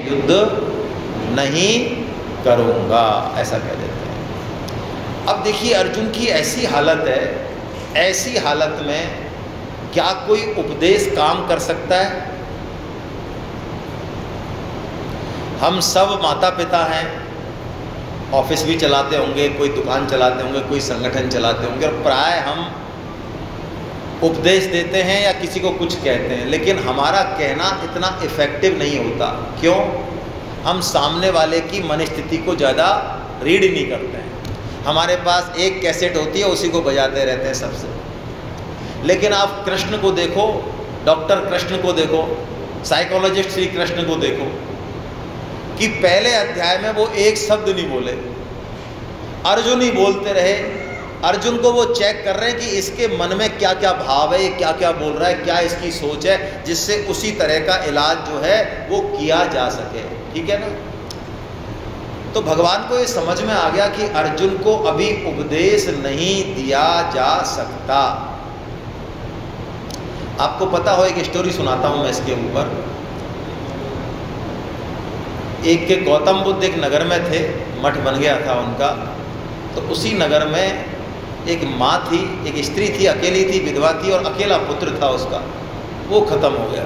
युद्ध नहीं करूँगा, ऐसा कह देते हैं। अब देखिए अर्जुन की ऐसी हालत है, ऐसी हालत में क्या कोई उपदेश काम कर सकता है? हम सब माता पिता हैं, ऑफिस भी चलाते होंगे, कोई दुकान चलाते होंगे, कोई संगठन चलाते होंगे, और प्राय हम उपदेश देते हैं या किसी को कुछ कहते हैं, लेकिन हमारा कहना इतना इफ़ेक्टिव नहीं होता। क्यों? हम सामने वाले की मनस्थिति को ज़्यादा रीड नहीं करते हैं। हमारे पास एक कैसेट होती है, उसी को बजाते रहते हैं सबसे। लेकिन आप कृष्ण को देखो, डॉक्टर कृष्ण को देखो, साइकोलॉजिस्ट श्री कृष्ण को देखो कि पहले अध्याय में वो एक शब्द नहीं बोले, अर्जुन ही बोलते रहे। अर्जुन को वो चेक कर रहे हैं कि इसके मन में क्या क्या भाव है, ये क्या क्या बोल रहा है, क्या इसकी सोच है, जिससे उसी तरह का इलाज जो है वो किया जा सके। ठीक है ना? तो भगवान को ये समझ में आ गया कि अर्जुन को अभी उपदेश नहीं दिया जा सकता। आपको पता हो, एक स्टोरी सुनाता हूं मैं इसके ऊपर। एक के गौतम बुद्ध एक नगर में थे, मठ बन गया था उनका। तो उसी नगर में एक माँ थी, एक स्त्री थी, अकेली थी, विधवा थी, और अकेला पुत्र था उसका, वो खत्म हो गया।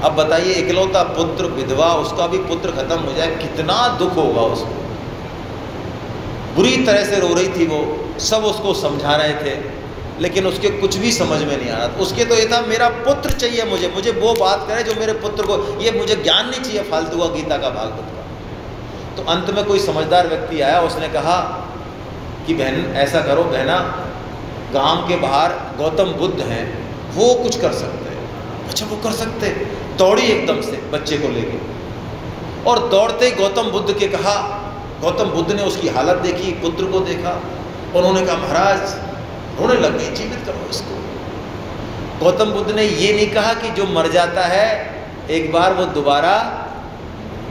अब बताइए, इकलौता पुत्र, विधवा, उसका भी पुत्र खत्म हो जाए, कितना दुख होगा उसको। बुरी तरह से रो रही थी वो, सब उसको समझा रहे थे, लेकिन उसके कुछ भी समझ में नहीं आ रहा था। उसके तो ये था मेरा पुत्र चाहिए, मुझे वो बात करे जो मेरे पुत्र को, ये मुझे ज्ञान नहीं चाहिए फालतू का गीता का, भागवत का। तो अंत में कोई समझदार व्यक्ति आया, उसने कहा कि बहन ऐसा करो, बहना गांव के बाहर गौतम बुद्ध हैं, वो कुछ कर सकते हैं। अच्छा वो कर सकते? दौड़ी एकदम से बच्चे को लेके, और दौड़ते ही गौतम बुद्ध के कहा। गौतम बुद्ध ने उसकी हालत देखी, पुत्र को देखा, उन्होंने कहा महाराज रोने लग गई, जीवित करो इसको। गौतम बुद्ध ने ये नहीं कहा कि जो मर जाता है एक बार वो दोबारा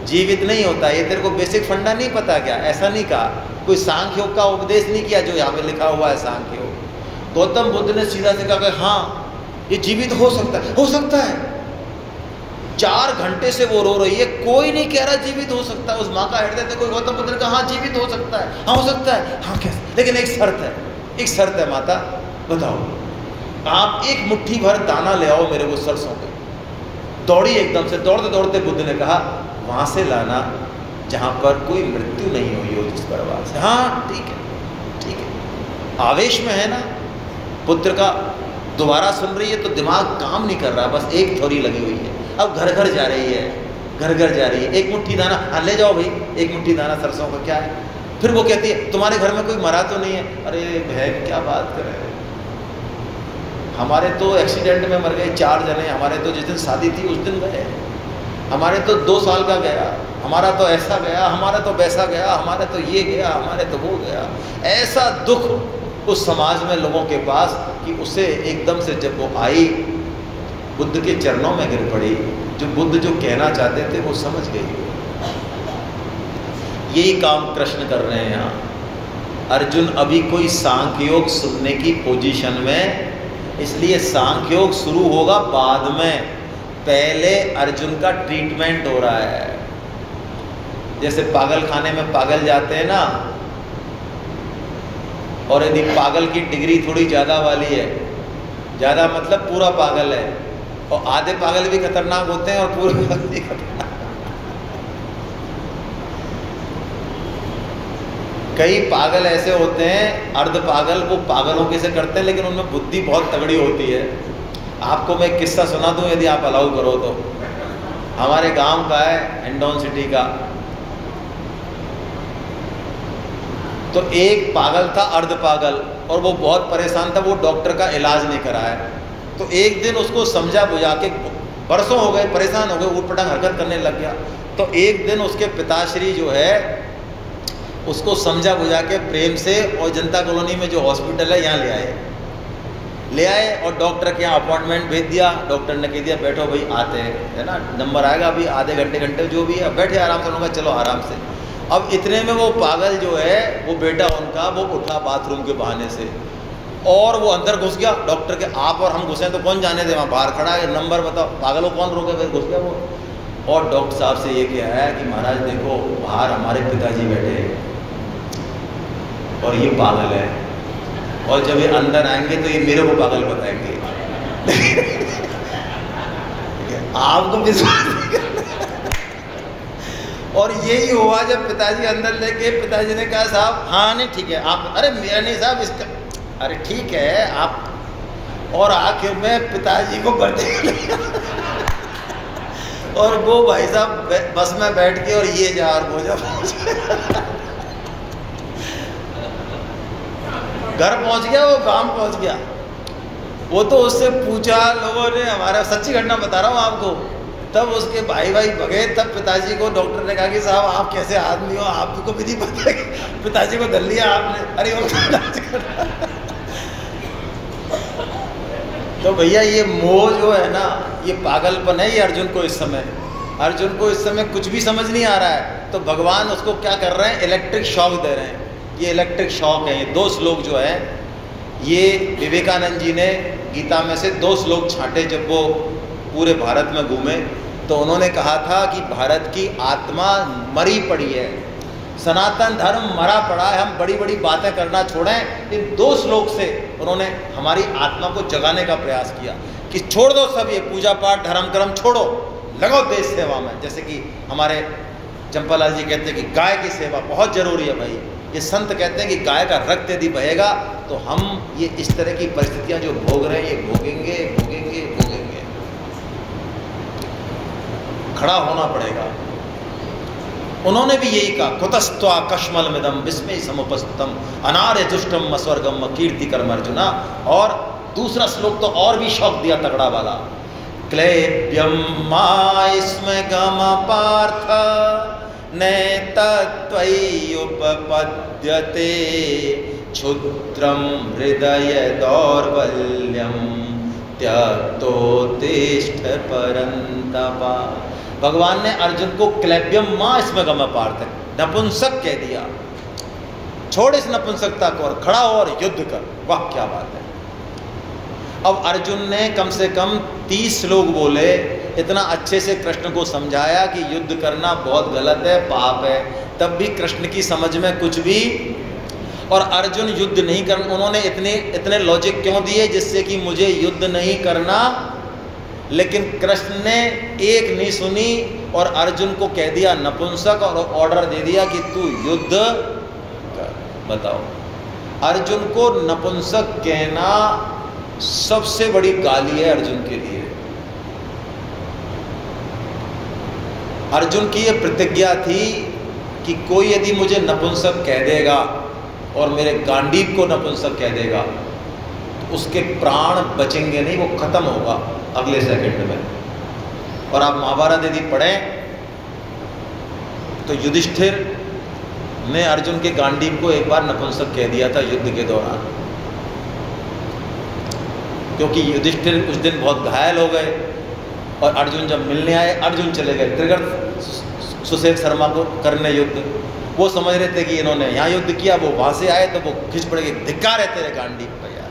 जीवित नहीं होता, ये तेरे को बेसिक फंडा नहीं पता क्या? ऐसा नहीं कहा। कोई सांख्य योग का उपदेश नहीं किया जो यहाँ पे लिखा हुआ है सांख्य योग। गौतम बुद्ध ने सीधा से कहा कि हाँ ये जीवित हो सकता है, हो सकता है। 4 घंटे से वो रो रही है, कोई नहीं कह रहा जीवित हो सकता है। उस माँ का हृदय देखो, गौतम बुद्ध ने कहा हाँ जीवित हो सकता है, हाँ हो सकता है, हाँ कैसे, लेकिन एक शर्त है, एक शर्त है माता, बताओ आप एक मुट्ठी भर दाना ले आओ मेरे को सरसों के। दौड़ी एकदम से, दौड़ते दौड़ते बुद्ध ने कहा वहाँ से लाना जहाँ पर कोई मृत्यु नहीं हुई हो जिस परिवार से। हाँ ठीक है, ठीक है। आवेश में है ना, पुत्र का दोबारा सुन रही है तो दिमाग काम नहीं कर रहा, बस एक थोड़ी लगी हुई है। अब घर घर जा रही है, घर घर जा रही है, एक मुट्ठी दाना, हाँ ले जाओ भाई, एक मुट्ठी दाना सरसों का, क्या है। फिर वो कहती है तुम्हारे घर में कोई मरा तो नहीं है? अरे बहन क्या बात कर रहे हैं, हमारे तो एक्सीडेंट में मर गए 4 जने, हमारे तो जिस दिन शादी थी उस दिन गए, हमारे तो 2 साल का गया, हमारा तो ऐसा गया, हमारा तो वैसा गया, हमारा तो ये गया, हमारे तो वो गया। ऐसा दुख उस समाज में लोगों के पास कि उसे एकदम से जब वो आई बुद्ध के चरणों में गिर पड़ी, जो बुद्ध जो कहना चाहते थे वो समझ गई। यही काम कृष्ण कर रहे हैं यहाँ। अर्जुन अभी कोई सांख्य योग सुनने की पोजीशन में, इसलिए सांख्य योग शुरू होगा बाद में, पहले अर्जुन का ट्रीटमेंट हो रहा है। जैसे पागल खाने में पागल जाते हैं ना, और यदि पागल की डिग्री थोड़ी ज़्यादा वाली है, ज़्यादा मतलब पूरा पागल है, और आधे पागल भी खतरनाक होते हैं और पूरे पागल भी खतरनाक। कई पागल ऐसे होते हैं अर्ध पागल, वो पागलों के से करते हैं लेकिन उनमें बुद्धि बहुत तगड़ी होती है। आपको मैं एक किस्सा सुना दूं यदि आप अलाउ करो तो। हमारे गांव का है, हिंडौन सिटी का। तो एक पागल था, अर्ध पागल, और वो बहुत परेशान था, वो डॉक्टर का इलाज नहीं कराया। तो एक दिन उसको समझा बुझा के, बरसों हो गए, परेशान हो गए, ऊट पटांग हरकत करने लग गया। तो एक दिन उसके पिताश्री जो है उसको समझा बुझा के प्रेम से, और जनता कॉलोनी में जो हॉस्पिटल है यहाँ ले आए और डॉक्टर के यहाँ अपॉइंटमेंट भेज दिया। डॉक्टर ने कह दिया बैठो भाई, आते हैं, है ना, नंबर आएगा अभी आधे घंटे जो भी है, बैठे आराम से। उन्होंने कहा चलो आराम से। अब इतने में वो पागल जो है, वो बेटा उनका, वो उठा बाथरूम के बहाने से और वो अंदर घुस गया। डॉक्टर के आप और हम घुसे तो कौन जाने दे, वहाँ बाहर खड़ा है, नंबर बताओ, पागलों कौन रोके, फिर घुस गया वो। और डॉक्टर साहब से ये कह रहा है कि महाराज देखो बाहर हमारे पिताजी बैठे हैं और ये पागल है, और जब ये अंदर आएंगे तो ये मेरे को पागल बताएंगे। आपको विश्वास नहीं करना। और यही हुआ जब पिताजी अंदर लेके, पिताजी ने कहा साहब हाँ नहीं ठीक है आप, अरे मेरा नहीं साहब इसका, अरे ठीक है आप, और आखिर में पिताजी को बर्थडे और वो भाई साहब बस में बैठ के और ये जा और वो जा घर पहुंच गया, वो गांव पहुंच गया। वो तो उससे पूछा लोगों ने, हमारा सच्ची घटना बता रहा हूँ आपको, तब उसके भाई भगे, तब पिताजी को डॉक्टर ने कहा कि साहब आप कैसे आदमी हो, आपको भी नहीं पता। पिताजी को धर लिया आपने, अरे वो तो भैया ये मोह जो है ना, ये पागलपन है। ये अर्जुन को इस समय कुछ भी समझ नहीं आ रहा है, तो भगवान उसको क्या कर रहे हैं, इलेक्ट्रिक शॉक दे रहे हैं। ये इलेक्ट्रिक शॉक है। ये 2 श्लोक जो है, ये विवेकानंद जी ने गीता में से 2 श्लोक छांटे जब वो पूरे भारत में घूमे, तो उन्होंने कहा था कि भारत की आत्मा मरी पड़ी है, सनातन धर्म मरा पड़ा है, हम बड़ी बड़ी बातें करना छोड़ें। इन 2 श्लोक से उन्होंने हमारी आत्मा को जगाने का प्रयास किया कि छोड़ दो सब ये पूजा पाठ धर्म कर्म छोड़ो, लगाओ देश सेवा में। जैसे कि हमारे चंपालाल जी कहते हैं कि गाय की सेवा बहुत जरूरी है भाई। ये संत कहते हैं कि गाय का रक्त यदि बहेगा तो हम ये इस तरह की परिस्थितियां जो भोग रहे हैं ये भोगेंगे। खड़ा होना पड़ेगा। उन्होंने भी यही कहा, कुतस्त्वा कश्मलमिदं विस्मय समुपस्थितम अनार्य दुष्टम अस्वर्गम कीर्ति कर्म अर्जुना। और दूसरा श्लोक तो और भी शौक दिया तगड़ा वाला, क्लेब्यम मास्मगम पार्थ नैतत्त्वय्युपपद्यते क्षुद्रम हृदय दौर्बल्यम त्यक्तोत्तिष्ठ परन्तप। भगवान ने अर्जुन को क्लेब्यम माँ इसमें गम पार्थ नपुंसक कह दिया। छोड़ इस नपुंसकता को और खड़ा हो और युद्ध कर। वाह क्या बात है। अब अर्जुन ने कम से कम 30 श्लोक बोले, इतना अच्छे से कृष्ण को समझाया कि युद्ध करना बहुत गलत है, पाप है। तब भी कृष्ण की समझ में कुछ भी, और अर्जुन युद्ध नहीं करना, उन्होंने इतने लॉजिक क्यों दिए जिससे कि मुझे युद्ध नहीं करना। लेकिन कृष्ण ने एक नहीं सुनी और अर्जुन को कह दिया नपुंसक और ऑर्डर दे दिया कि तू युद्ध कर। बताओ, अर्जुन को नपुंसक कहना सबसे बड़ी गाली है अर्जुन के लिए। अर्जुन की ये प्रतिज्ञा थी कि कोई यदि मुझे नपुंसक कह देगा और मेरे गांडीव को नपुंसक कह देगा तो उसके प्राण बचेंगे नहीं, वो खत्म होगा अगले सेकंड में। और आप महाभारत यदि पढ़ें तो युधिष्ठिर ने अर्जुन के गांडीव को एक बार नपुंसक कह दिया था युद्ध के दौरान, क्योंकि युधिष्ठिर उस दिन बहुत घायल हो गए और अर्जुन जब मिलने आए, अर्जुन चले गए त्रिगर्त सुशेख शर्मा को करने युद्ध। वो समझ रहे थे कि इन्होंने यहाँ युद्ध किया, वो वहाँ से आए तो वो खिंच पड़े, धिक्कार है तेरे गांडीव पर यार,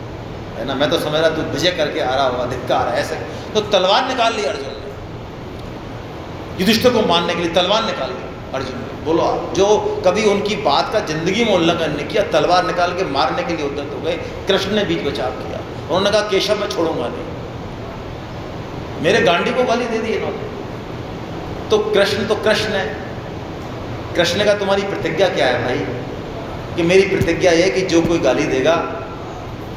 है ना, मैं तो समझ रहा तू विजय करके आ रहा होगा, धिक्कार है ऐसे। तो तलवार निकाल ली अर्जुन ने, युधिष्ठिर को मारने के लिए तलवार निकाल ली अर्जुन ने। बोलो आप, जो कभी उनकी बात का जिंदगी में उल्लंघन नहीं किया, तलवार निकाल के मारने के लिए उद्यत हो गए। कृष्ण ने बीच बचाव किया, उन्होंने कहा केशव मैं छोड़ूंगा नहीं, मेरे गांडी को गाली दे दी इन्होंने। तो कृष्ण है। कृष्ण का तुम्हारी प्रतिज्ञा क्या है भाई? कि मेरी प्रतिज्ञा ये है कि जो कोई गाली देगा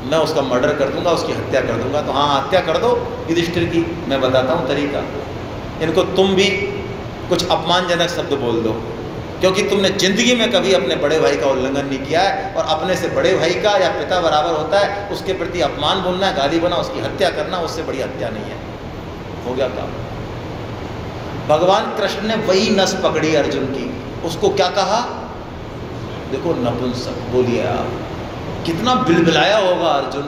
मैं उसका मर्डर कर दूंगा, उसकी हत्या कर दूंगा। तो हाँ, हत्या कर दो युधिष्ठिर की, मैं बताता हूँ तरीका। इनको तुम भी कुछ अपमानजनक शब्द बोल दो, क्योंकि तुमने जिंदगी में कभी अपने बड़े भाई का उल्लंघन नहीं किया है, और अपने से बड़े भाई का या पिता बराबर होता है उसके प्रति अपमान बोलना, गाली बना, उसकी हत्या करना, उससे बड़ी हत्या नहीं है। हो गया काम। भगवान कृष्ण ने वही नस पकड़ी अर्जुन की, उसको क्या कहा? देखो नपुंसक। बोलिए आप, कितना बिलबिलाया होगा अर्जुन।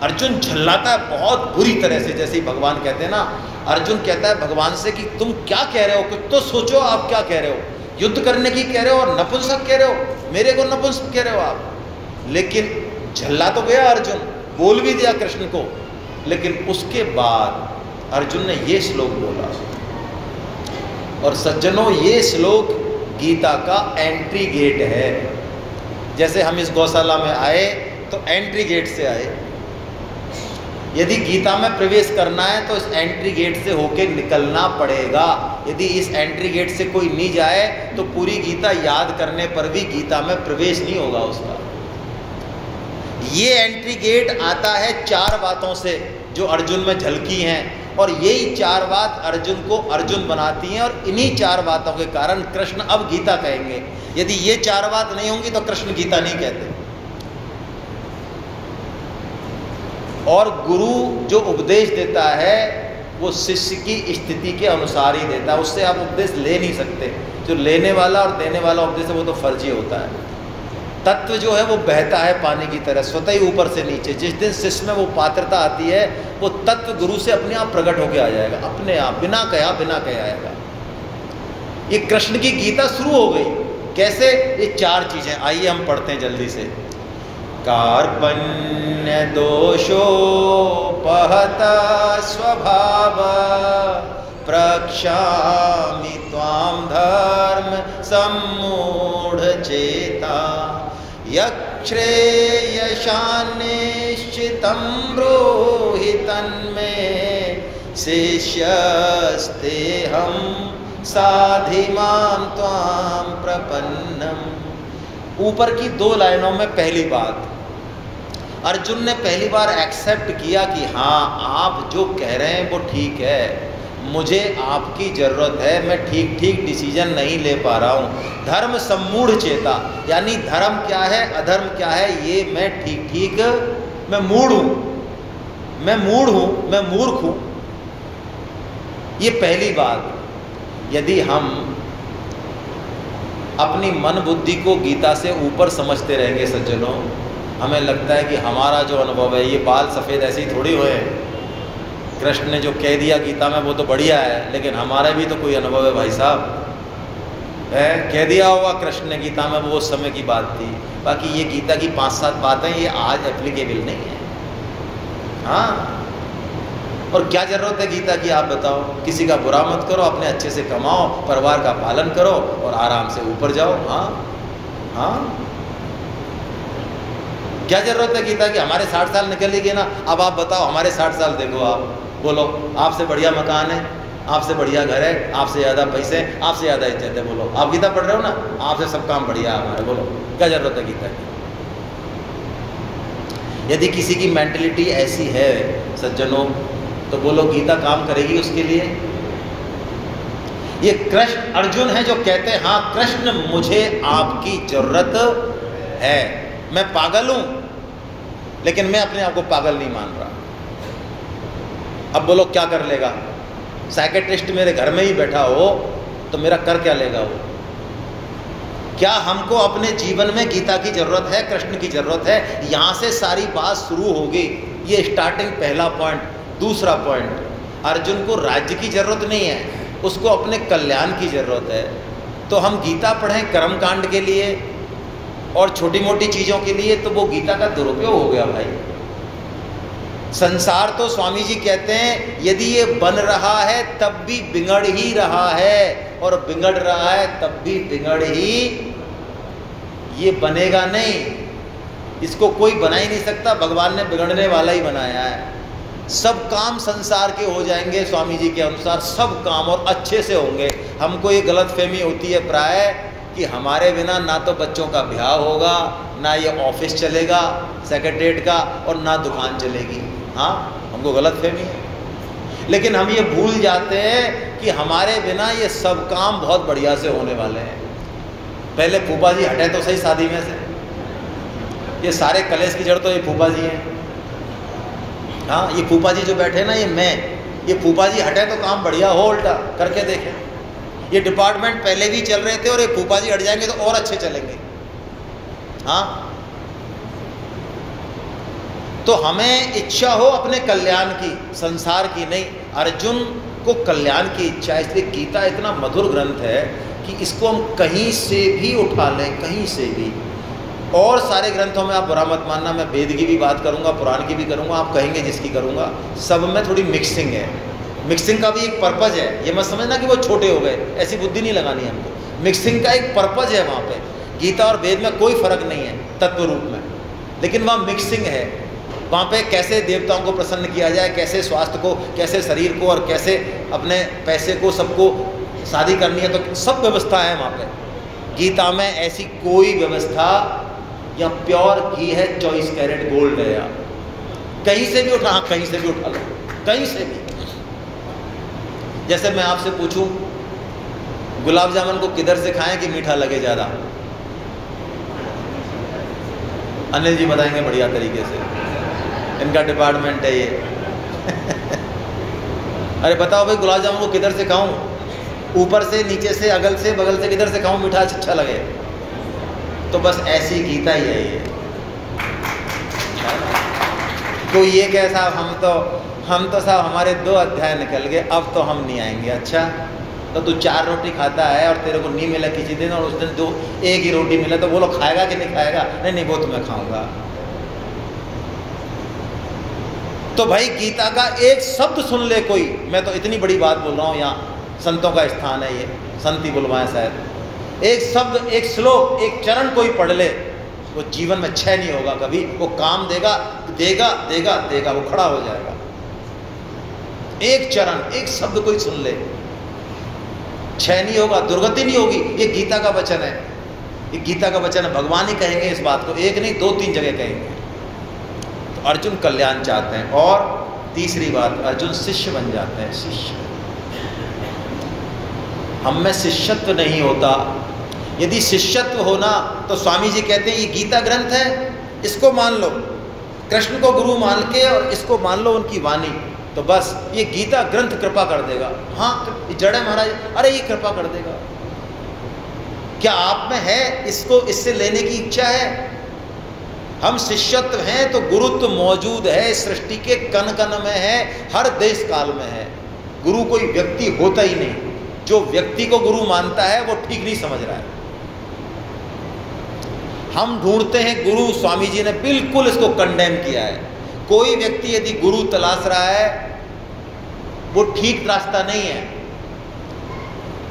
अर्जुन झल्लाता है बहुत बुरी तरह से। जैसे ही भगवान कहते हैं ना, अर्जुन कहता है भगवान से कि तुम क्या कह रहे हो, कुछ तो सोचो, आप क्या कह रहे हो? युद्ध करने की कह रहे हो और नपुंसक कह रहे हो, मेरे को नपुंसक कह रहे हो आप। लेकिन झल्ला तो गया अर्जुन, बोल भी दिया कृष्ण को। लेकिन उसके बाद अर्जुन ने ये श्लोक बोला, और सज्जनों, ये श्लोक गीता का एंट्री गेट है। जैसे हम इस गौशाला में आए तो एंट्री गेट से आए, यदि गीता में प्रवेश करना है तो इस एंट्री गेट से होके निकलना पड़ेगा। यदि इस एंट्री गेट से कोई नहीं जाए तो पूरी गीता याद करने पर भी गीता में प्रवेश नहीं होगा उसका। ये एंट्री गेट आता है 4 बातों से जो अर्जुन में झलकी हैं, और यही 4 बात अर्जुन को अर्जुन बनाती हैं, और इन्हीं 4 बातों के कारण कृष्ण अब गीता कहेंगे। यदि ये 4 बात नहीं होंगी तो कृष्ण गीता नहीं कहते। और गुरु जो उपदेश देता है वो शिष्य की स्थिति के अनुसार ही देता है, उससे आप उपदेश ले नहीं सकते। जो लेने वाला और देने वाला उपदेश है वो तो फर्जी होता है। तत्व जो है वो बहता है पानी की तरह, स्वतः ही ऊपर से नीचे। जिस दिन शिष्य में वो पात्रता आती है वो तत्व गुरु से अपने आप प्रकट होकर आ जाएगा, अपने आप, बिना कहे आएगा। ये कृष्ण की गीता शुरू हो गई। कैसे? ये 4 चीजें, आइए हम पढ़ते हैं जल्दी से। कार्पण्य दोषोपहत स्वभाव प्रक्षामि त्वां धर्म सम्मूढ़ चेता यक्षेयशान्निश्चितं ब्रूहि तन्मे शिष्यस्तेऽहं साधिमां त्वां प्रपन्नम्। ऊपर की 2 लाइनों में पहली बात, अर्जुन ने पहली बार एक्सेप्ट किया कि हाँ, आप जो कह रहे हैं वो ठीक है, मुझे आपकी ज़रूरत है, मैं ठीक डिसीजन नहीं ले पा रहा हूँ। धर्म सम्मूढ़ चेता, यानी धर्म क्या है, अधर्म क्या है, ये मैं ठीक मैं मूढ़ हूँ, मैं मूर्ख हूँ। ये पहली बात। यदि हम अपनी मन बुद्धि को गीता से ऊपर समझते रहेंगे सज्जनों, हमें लगता है कि हमारा जो अनुभव है, ये बाल सफ़ेद ऐसे ही थोड़ी हुए हैं, कृष्ण ने जो कह दिया गीता में वो तो बढ़िया है, लेकिन हमारा भी तो कोई अनुभव है भाई साहब, है कह दिया होगा कृष्ण ने गीता में, वो उस समय की बात थी। बाकी ये गीता की 5-7 बातें ये आज एप्लीकेबल नहीं है। हाँ, और क्या ज़रूरत है गीता की, आप बताओ? किसी का बुरा मत करो, अपने अच्छे से कमाओ, परिवार का पालन करो और आराम से ऊपर जाओ। हाँ, क्या ज़रूरत है गीता की? हमारे 60 साल निकल ही गए ना। अब आप बताओ, हमारे 60 साल देखो, आप बोलो, आपसे बढ़िया मकान है, आपसे बढ़िया घर है, आपसे ज़्यादा पैसे, आपसे ज़्यादा इज्जत है, बोलो। आप गीता पढ़ रहे हो ना, आपसे सब काम बढ़िया है हमारे, बोलो क्या ज़रूरत है गीता की? यदि किसी की मेंटलिटी ऐसी है सज्जनों, तो बोलो गीता काम करेगी उसके लिए? ये कृष्ण अर्जुन है जो कहते हैं हाँ कृष्ण मुझे आपकी जरूरत है, मैं पागल हूं लेकिन मैं अपने आप को पागल नहीं मान रहा। अब बोलो क्या कर लेगा? साइकेट्रिस्ट मेरे घर में ही बैठा हो तो मेरा कर क्या लेगा वो? क्या हमको अपने जीवन में गीता की जरूरत है, कृष्ण की जरूरत है? यहां से सारी बात शुरू होगी। ये स्टार्टिंग पहला पॉइंट। दूसरा पॉइंट, अर्जुन को राज्य की जरूरत नहीं है, उसको अपने कल्याण की जरूरत है। तो हम गीता पढ़ें कर्म कांड के लिए और छोटी मोटी चीज़ों के लिए, तो वो गीता का दुरुपयोग हो गया भाई। संसार तो स्वामी जी कहते हैं यदि ये बन रहा है तब भी बिगड़ ही रहा है, और बिगड़ रहा है तब भी बिगड़ ही, ये बनेगा नहीं। इसको कोई बना ही नहीं सकता, भगवान ने बिगड़ने वाला ही बनाया है। सब काम संसार के हो जाएंगे स्वामी जी के अनुसार, सब काम और अच्छे से होंगे। हमको ये गलतफहमी होती है प्राय कि हमारे बिना ना तो बच्चों का ब्याह होगा, ना ये ऑफिस चलेगा सेक्रेटरीट का, और ना दुकान चलेगी। हाँ, हमको गलतफहमी है। लेकिन हम ये भूल जाते हैं कि हमारे बिना ये सब काम बहुत बढ़िया से होने वाले हैं। पहले फूफा जी हटे तो सही शादी में से, ये सारे कलेश की जड़ तो ये फूफा जी हैं। हाँ, ये फूफा जी जो बैठे ना, ये फूफा जी हटे तो काम बढ़िया हो, उल्टा करके देखें। ये डिपार्टमेंट पहले भी चल रहे थे और ये फूफा जी हट जाएंगे तो और अच्छे चलेंगे। हाँ, तो हमें इच्छा हो अपने कल्याण की, संसार की नहीं। अर्जुन को कल्याण की इच्छा है, इसलिए गीता इतना मधुर ग्रंथ है कि इसको हम कहीं से भी उठा लें, कहीं से भी। और सारे ग्रंथों में आप बुरा मत मानना, मैं वेद की भी बात करूंगा, पुराण की भी करूंगा, आप कहेंगे जिसकी करूंगा, सब में थोड़ी मिक्सिंग है। मिक्सिंग का भी एक पर्पज है, ये मत समझना कि वो छोटे हो गए, ऐसी बुद्धि नहीं लगानी हमको। मिक्सिंग का एक पर्पज है वहाँ पे। गीता और वेद में कोई फर्क नहीं है तत्व रूप में, लेकिन वहाँ मिक्सिंग है। वहाँ पे कैसे देवताओं को प्रसन्न किया जाए, कैसे स्वास्थ्य को, कैसे शरीर को, और कैसे अपने पैसे को, सबको शादी करनी है, तो सब व्यवस्था है वहाँ पे। गीता में ऐसी कोई व्यवस्था, या प्योर घी है, 24 कैरेट गोल्ड है, या कहीं से भी उठा, हाँ कहीं से भी उठा लो, कहीं से भी। जैसे मैं आपसे पूछूं गुलाब जामुन को किधर से खाएं कि मीठा लगे ज़्यादा? अनिल जी बताएंगे बढ़िया तरीके से, इनका डिपार्टमेंट है ये। अरे बताओ भाई, गुलाब जामुन को किधर से खाऊं? ऊपर से, नीचे से, अगल से, बगल से, किधर से खाऊं मीठा अच्छा लगे? तो बस ऐसी गीता ही है ये। कोई ये कहे साहब हम तो साहब हमारे 2 अध्याय निकल गए, अब तो हम नहीं आएंगे। अच्छा, तो तू 4 रोटी खाता है और तेरे को नहीं मिला किसी दिन, और उस दिन 1 ही रोटी मिला, तो बोलो खाएगा कि नहीं खाएगा? नहीं वो तो मैं खाऊंगा। तो भाई गीता का एक शब्द सुन ले कोई, मैं तो इतनी बड़ी बात बोल रहा हूँ, यहाँ संतों का स्थान है ये, संत ही बुलवाएं शायद। एक शब्द, एक श्लोक, एक चरण कोई पढ़ ले, वो जीवन में क्षय नहीं होगा कभी, वो काम देगा, देगा देगा देगा, वो खड़ा हो जाएगा। एक चरण, एक शब्द कोई सुन ले, क्षय नहीं होगा, दुर्गति नहीं होगी। ये गीता का वचन है, ये गीता का वचन है। भगवान ही कहेंगे इस बात को, एक नहीं 2-3 जगह कहेंगे। तो अर्जुन कल्याण चाहते हैं। और तीसरी बात, अर्जुन शिष्य बन जाते हैं। शिष्य, हम में शिष्यत्व नहीं होता। यदि शिष्यत्व होना तो स्वामी जी कहते हैं ये गीता ग्रंथ है, इसको मान लो, कृष्ण को गुरु मान के, और इसको मान लो उनकी वाणी, तो बस ये गीता ग्रंथ कृपा कर देगा। हाँ जड़ है महाराज, अरे ये कृपा कर देगा। क्या आप में है इसको, इससे लेने की इच्छा है? हम शिष्यत्व हैं तो गुरुत्व मौजूद है, सृष्टि के कण कण में है, हर देश काल में है। गुरु कोई व्यक्ति होता ही नहीं। जो व्यक्ति को गुरु मानता है वो ठीक नहीं समझ रहा है। हम ढूंढते हैं गुरु, स्वामी जी ने बिल्कुल इसको कंडेम किया है। कोई व्यक्ति यदि गुरु तलाश रहा है वो ठीक रास्ता नहीं है।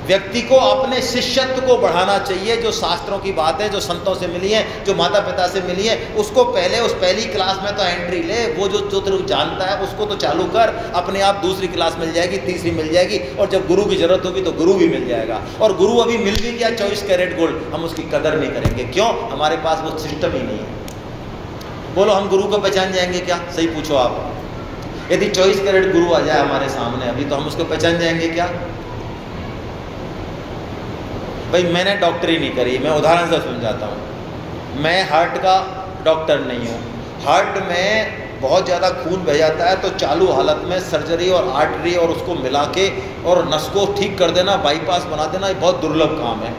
व्यक्ति को अपने शिष्यत्व को बढ़ाना चाहिए। जो शास्त्रों की बात है, जो संतों से मिली है, जो माता पिता से मिली है, उसको पहले उस पहली क्लास में तो एंट्री ले। वो जो तू जानता है उसको तो चालू कर, अपने आप दूसरी क्लास मिल जाएगी, तीसरी मिल जाएगी, और जब गुरु की जरूरत होगी तो गुरु भी मिल जाएगा। और गुरु अभी मिल भी गया 24 कैरेट गोल्ड, हम उसकी कदर नहीं करेंगे। क्यों? हमारे पास वो सिस्टम ही नहीं है। बोलो हम गुरु को पहचान जाएंगे क्या? सही पूछो आप। यदि 24 कैरेट गुरु आ जाए हमारे सामने अभी, तो हम उसको पहचान जाएंगे क्या? भाई मैंने डॉक्टरी नहीं करी, मैं उदाहरण से समझाता हूँ। मैं हार्ट का डॉक्टर नहीं हूँ। हार्ट में बहुत ज़्यादा खून बह जाता है, तो चालू हालत में सर्जरी और आर्टरी और उसको मिला के और नस को ठीक कर देना, बाईपास बना देना, ये बहुत दुर्लभ काम है।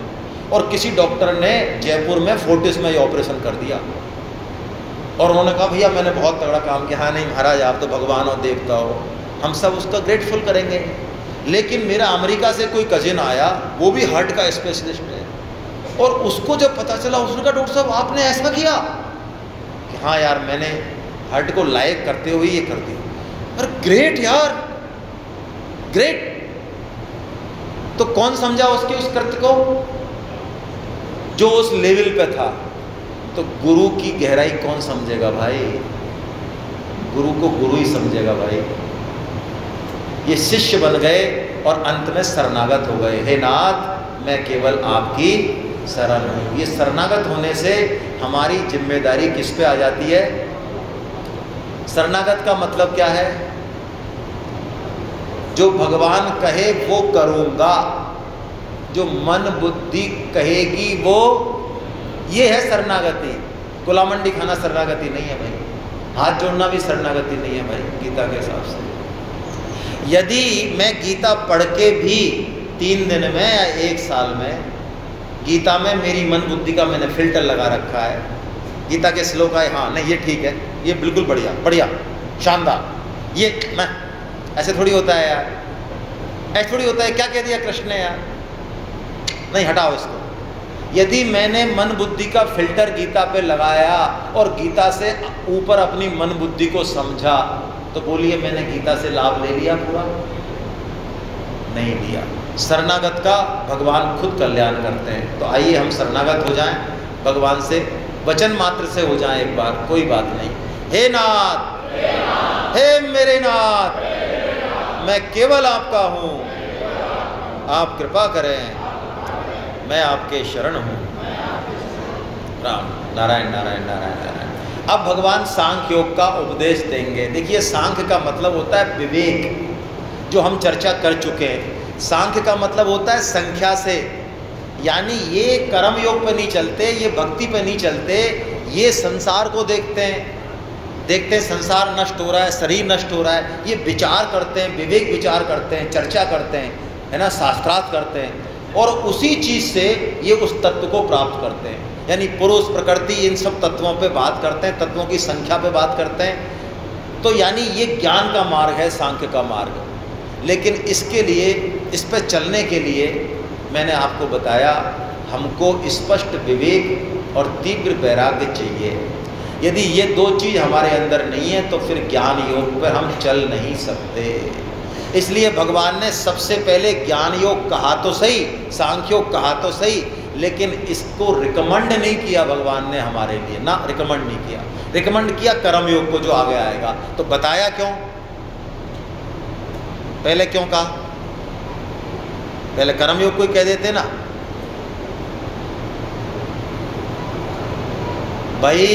और किसी डॉक्टर ने जयपुर में फोर्टिस में ये ऑपरेशन कर दिया, और उन्होंने कहा भैया मैंने बहुत तगड़ा काम किया। हाँ नहीं महाराज, आप तो भगवान और देवता हो, हम सब उसका ग्रेटफुल करेंगे। लेकिन मेरा अमेरिका से कोई कजिन आया, वो भी हार्ट का स्पेशलिस्ट है, और उसको जब पता चला, उसने कहा डॉक्टर साहब आपने ऐसा किया? कि हाँ यार, मैंने हार्ट को लाइक करते हुए ये कर दिया। अरे ग्रेट यार, ग्रेट। तो कौन समझा उसके उस कृत्य को? जो उस लेवल पे था। तो गुरु की गहराई कौन समझेगा भाई? गुरु को गुरु ही समझेगा भाई। ये शिष्य बन गए और अंत में शरणागत हो गए। हे नाथ, मैं केवल आपकी शरण हूँ। ये शरणागत होने से हमारी जिम्मेदारी किस पे आ जाती है? शरणागत का मतलब क्या है? जो भगवान कहे वो करूँगा, जो मन बुद्धि कहेगी वो, ये है शरणागति। गुलाम मंडी खाना शरणागति नहीं है भाई। हाथ जोड़ना भी शरणागति नहीं है भाई, गीता के हिसाब से। यदि मैं गीता पढ़ के भी 3 दिन में या 1 साल में, गीता में मेरी मन बुद्धि का मैंने फिल्टर लगा रखा है, गीता के श्लोक आए, हाँ नहीं ये ठीक है, ये बिल्कुल बढ़िया बढ़िया शानदार, ये मैं, ऐसे थोड़ी होता है यार, ऐसे थोड़ी होता है। क्या कह दिया कृष्ण ने यार? नहीं, हटाओ इसको। यदि मैंने मन बुद्धि का फिल्टर गीता पे लगाया और गीता से ऊपर अपनी मन बुद्धि को समझा, तो बोलिए मैंने गीता से लाभ ले लिया पूरा? नहीं दिया। शरणागत का भगवान खुद कल्याण करते हैं। तो आइए हम शरणागत हो जाएं भगवान से, वचन मात्र से हो जाएं एक बार, कोई बात नहीं। हे नाथ, हे मेरे नाथ, मैं केवल आपका हूँ, आप कृपा करें, मैं आपके शरण हूँ। राम नारायण नारायण नारायण नारायण। अब भगवान सांख्य योग का उपदेश देंगे। देखिए सांख्य का मतलब होता है विवेक, जो हम चर्चा कर चुके हैं। सांख्य का मतलब होता है संख्या से, यानी ये कर्म योग पे नहीं चलते, ये भक्ति पे नहीं चलते, ये संसार को देखते हैं संसार नष्ट हो रहा है, शरीर नष्ट हो रहा है, ये विचार करते हैं, विवेक विचार करते हैं, चर्चा करते हैं, है ना, शास्त्रार्थ करते हैं, और उसी चीज़ से ये उस तत्व को प्राप्त करते हैं। यानी पुरुष, प्रकृति, इन सब तत्वों पे बात करते हैं, तत्वों की संख्या पे बात करते हैं। तो यानी ये ज्ञान का मार्ग है, सांख्य का मार्ग। लेकिन इसके लिए, इस पर चलने के लिए मैंने आपको बताया, हमको स्पष्ट विवेक और तीव्र वैराग्य चाहिए। यदि ये दो चीज़ हमारे अंदर नहीं है तो फिर ज्ञान योग पर हम चल नहीं सकते। इसलिए भगवान ने सबसे पहले ज्ञान योग कहा तो सही, सांख्य योग कहा तो सही, लेकिन इसको रिकमेंड नहीं किया भगवान ने हमारे लिए, ना रिकमेंड नहीं किया। रिकमेंड किया कर्म योग को, जो आगे आएगा। तो बताया क्यों, पहले क्यों कहा? पहले कर्म योग को ही कह देते ना भाई।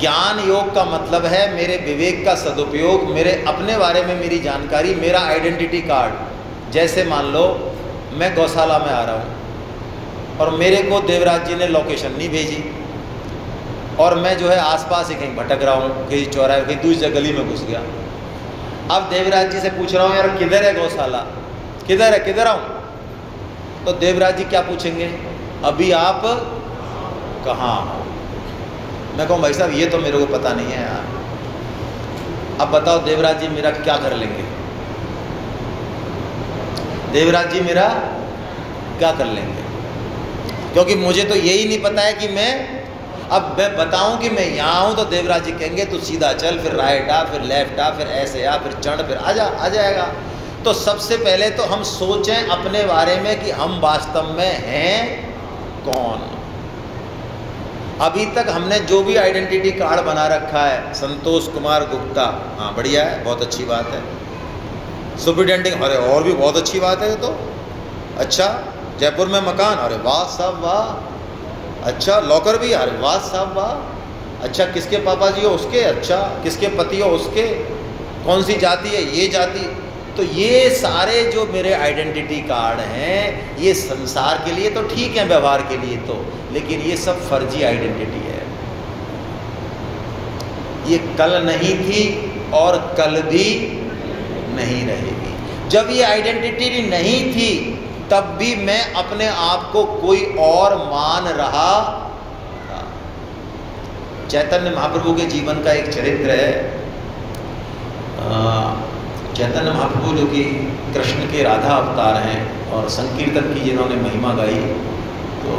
ज्ञान योग का मतलब है मेरे विवेक का सदुपयोग, मेरे अपने बारे में मेरी जानकारी, मेरा आइडेंटिटी कार्ड। जैसे मान लो मैं गौशाला में आ रहा हूँ और मेरे को देवराज जी ने लोकेशन नहीं भेजी, और मैं जो है आसपास ही कहीं भटक रहा हूँ, कहीं चौराहे, कहीं दूसरी गली में घुस गया। अब देवराज जी से पूछ रहा हूँ यार किधर है गौशाला, किधर है, किधर आऊँ? तो देवराज जी क्या पूछेंगे, अभी आप कहाँ हो? मैं कहूँ भाई साहब ये तो मेरे को पता नहीं है यार। अब बताओ देवराज जी मेरा क्या कर लेंगे? देवराज जी मेरा क्या कर लेंगे? क्योंकि मुझे तो यही नहीं पता है कि अब मैं बताऊं कि मैं यहाँ हूँ, तो देवराज जी कहेंगे तू सीधा चल, फिर राइट आ, फिर लेफ्ट आ, फिर ऐसे आ, फिर चढ़, फिर आ जाएगा। तो सबसे पहले तो हम सोचें अपने बारे में कि हम वास्तव में हैं कौन। अभी तक हमने जो भी आइडेंटिटी कार्ड बना रखा है, संतोष कुमार गुप्ता, हाँ बढ़िया है, बहुत अच्छी बात है। सुपरिटेंडिंग, अरे और भी बहुत अच्छी बात है ये तो। अच्छा, जयपुर में मकान, अरे वाह साहब वाह। अच्छा, लॉकर भी, अरे वाह साहब वाह। अच्छा, किसके पापा जी हो? उसके। अच्छा, किसके पति हो? उसके। कौन सी जाति है? ये जाति। तो ये सारे जो मेरे आइडेंटिटी कार्ड हैं, ये संसार के लिए तो ठीक है, व्यवहार के लिए तो, लेकिन ये सब फर्जी आइडेंटिटी है। ये कल नहीं थी और कल भी नहीं रहेगी। जब ये आइडेंटिटी नहीं थी तब भी मैं अपने आप को कोई और मान रहा था। चैतन्य महाप्रभु के जीवन का एक चरित्र है। चैतन्य महाप्रभु जो कि कृष्ण के राधा अवतार हैं और संकीर्तन की जिन्होंने महिमा गाई, तो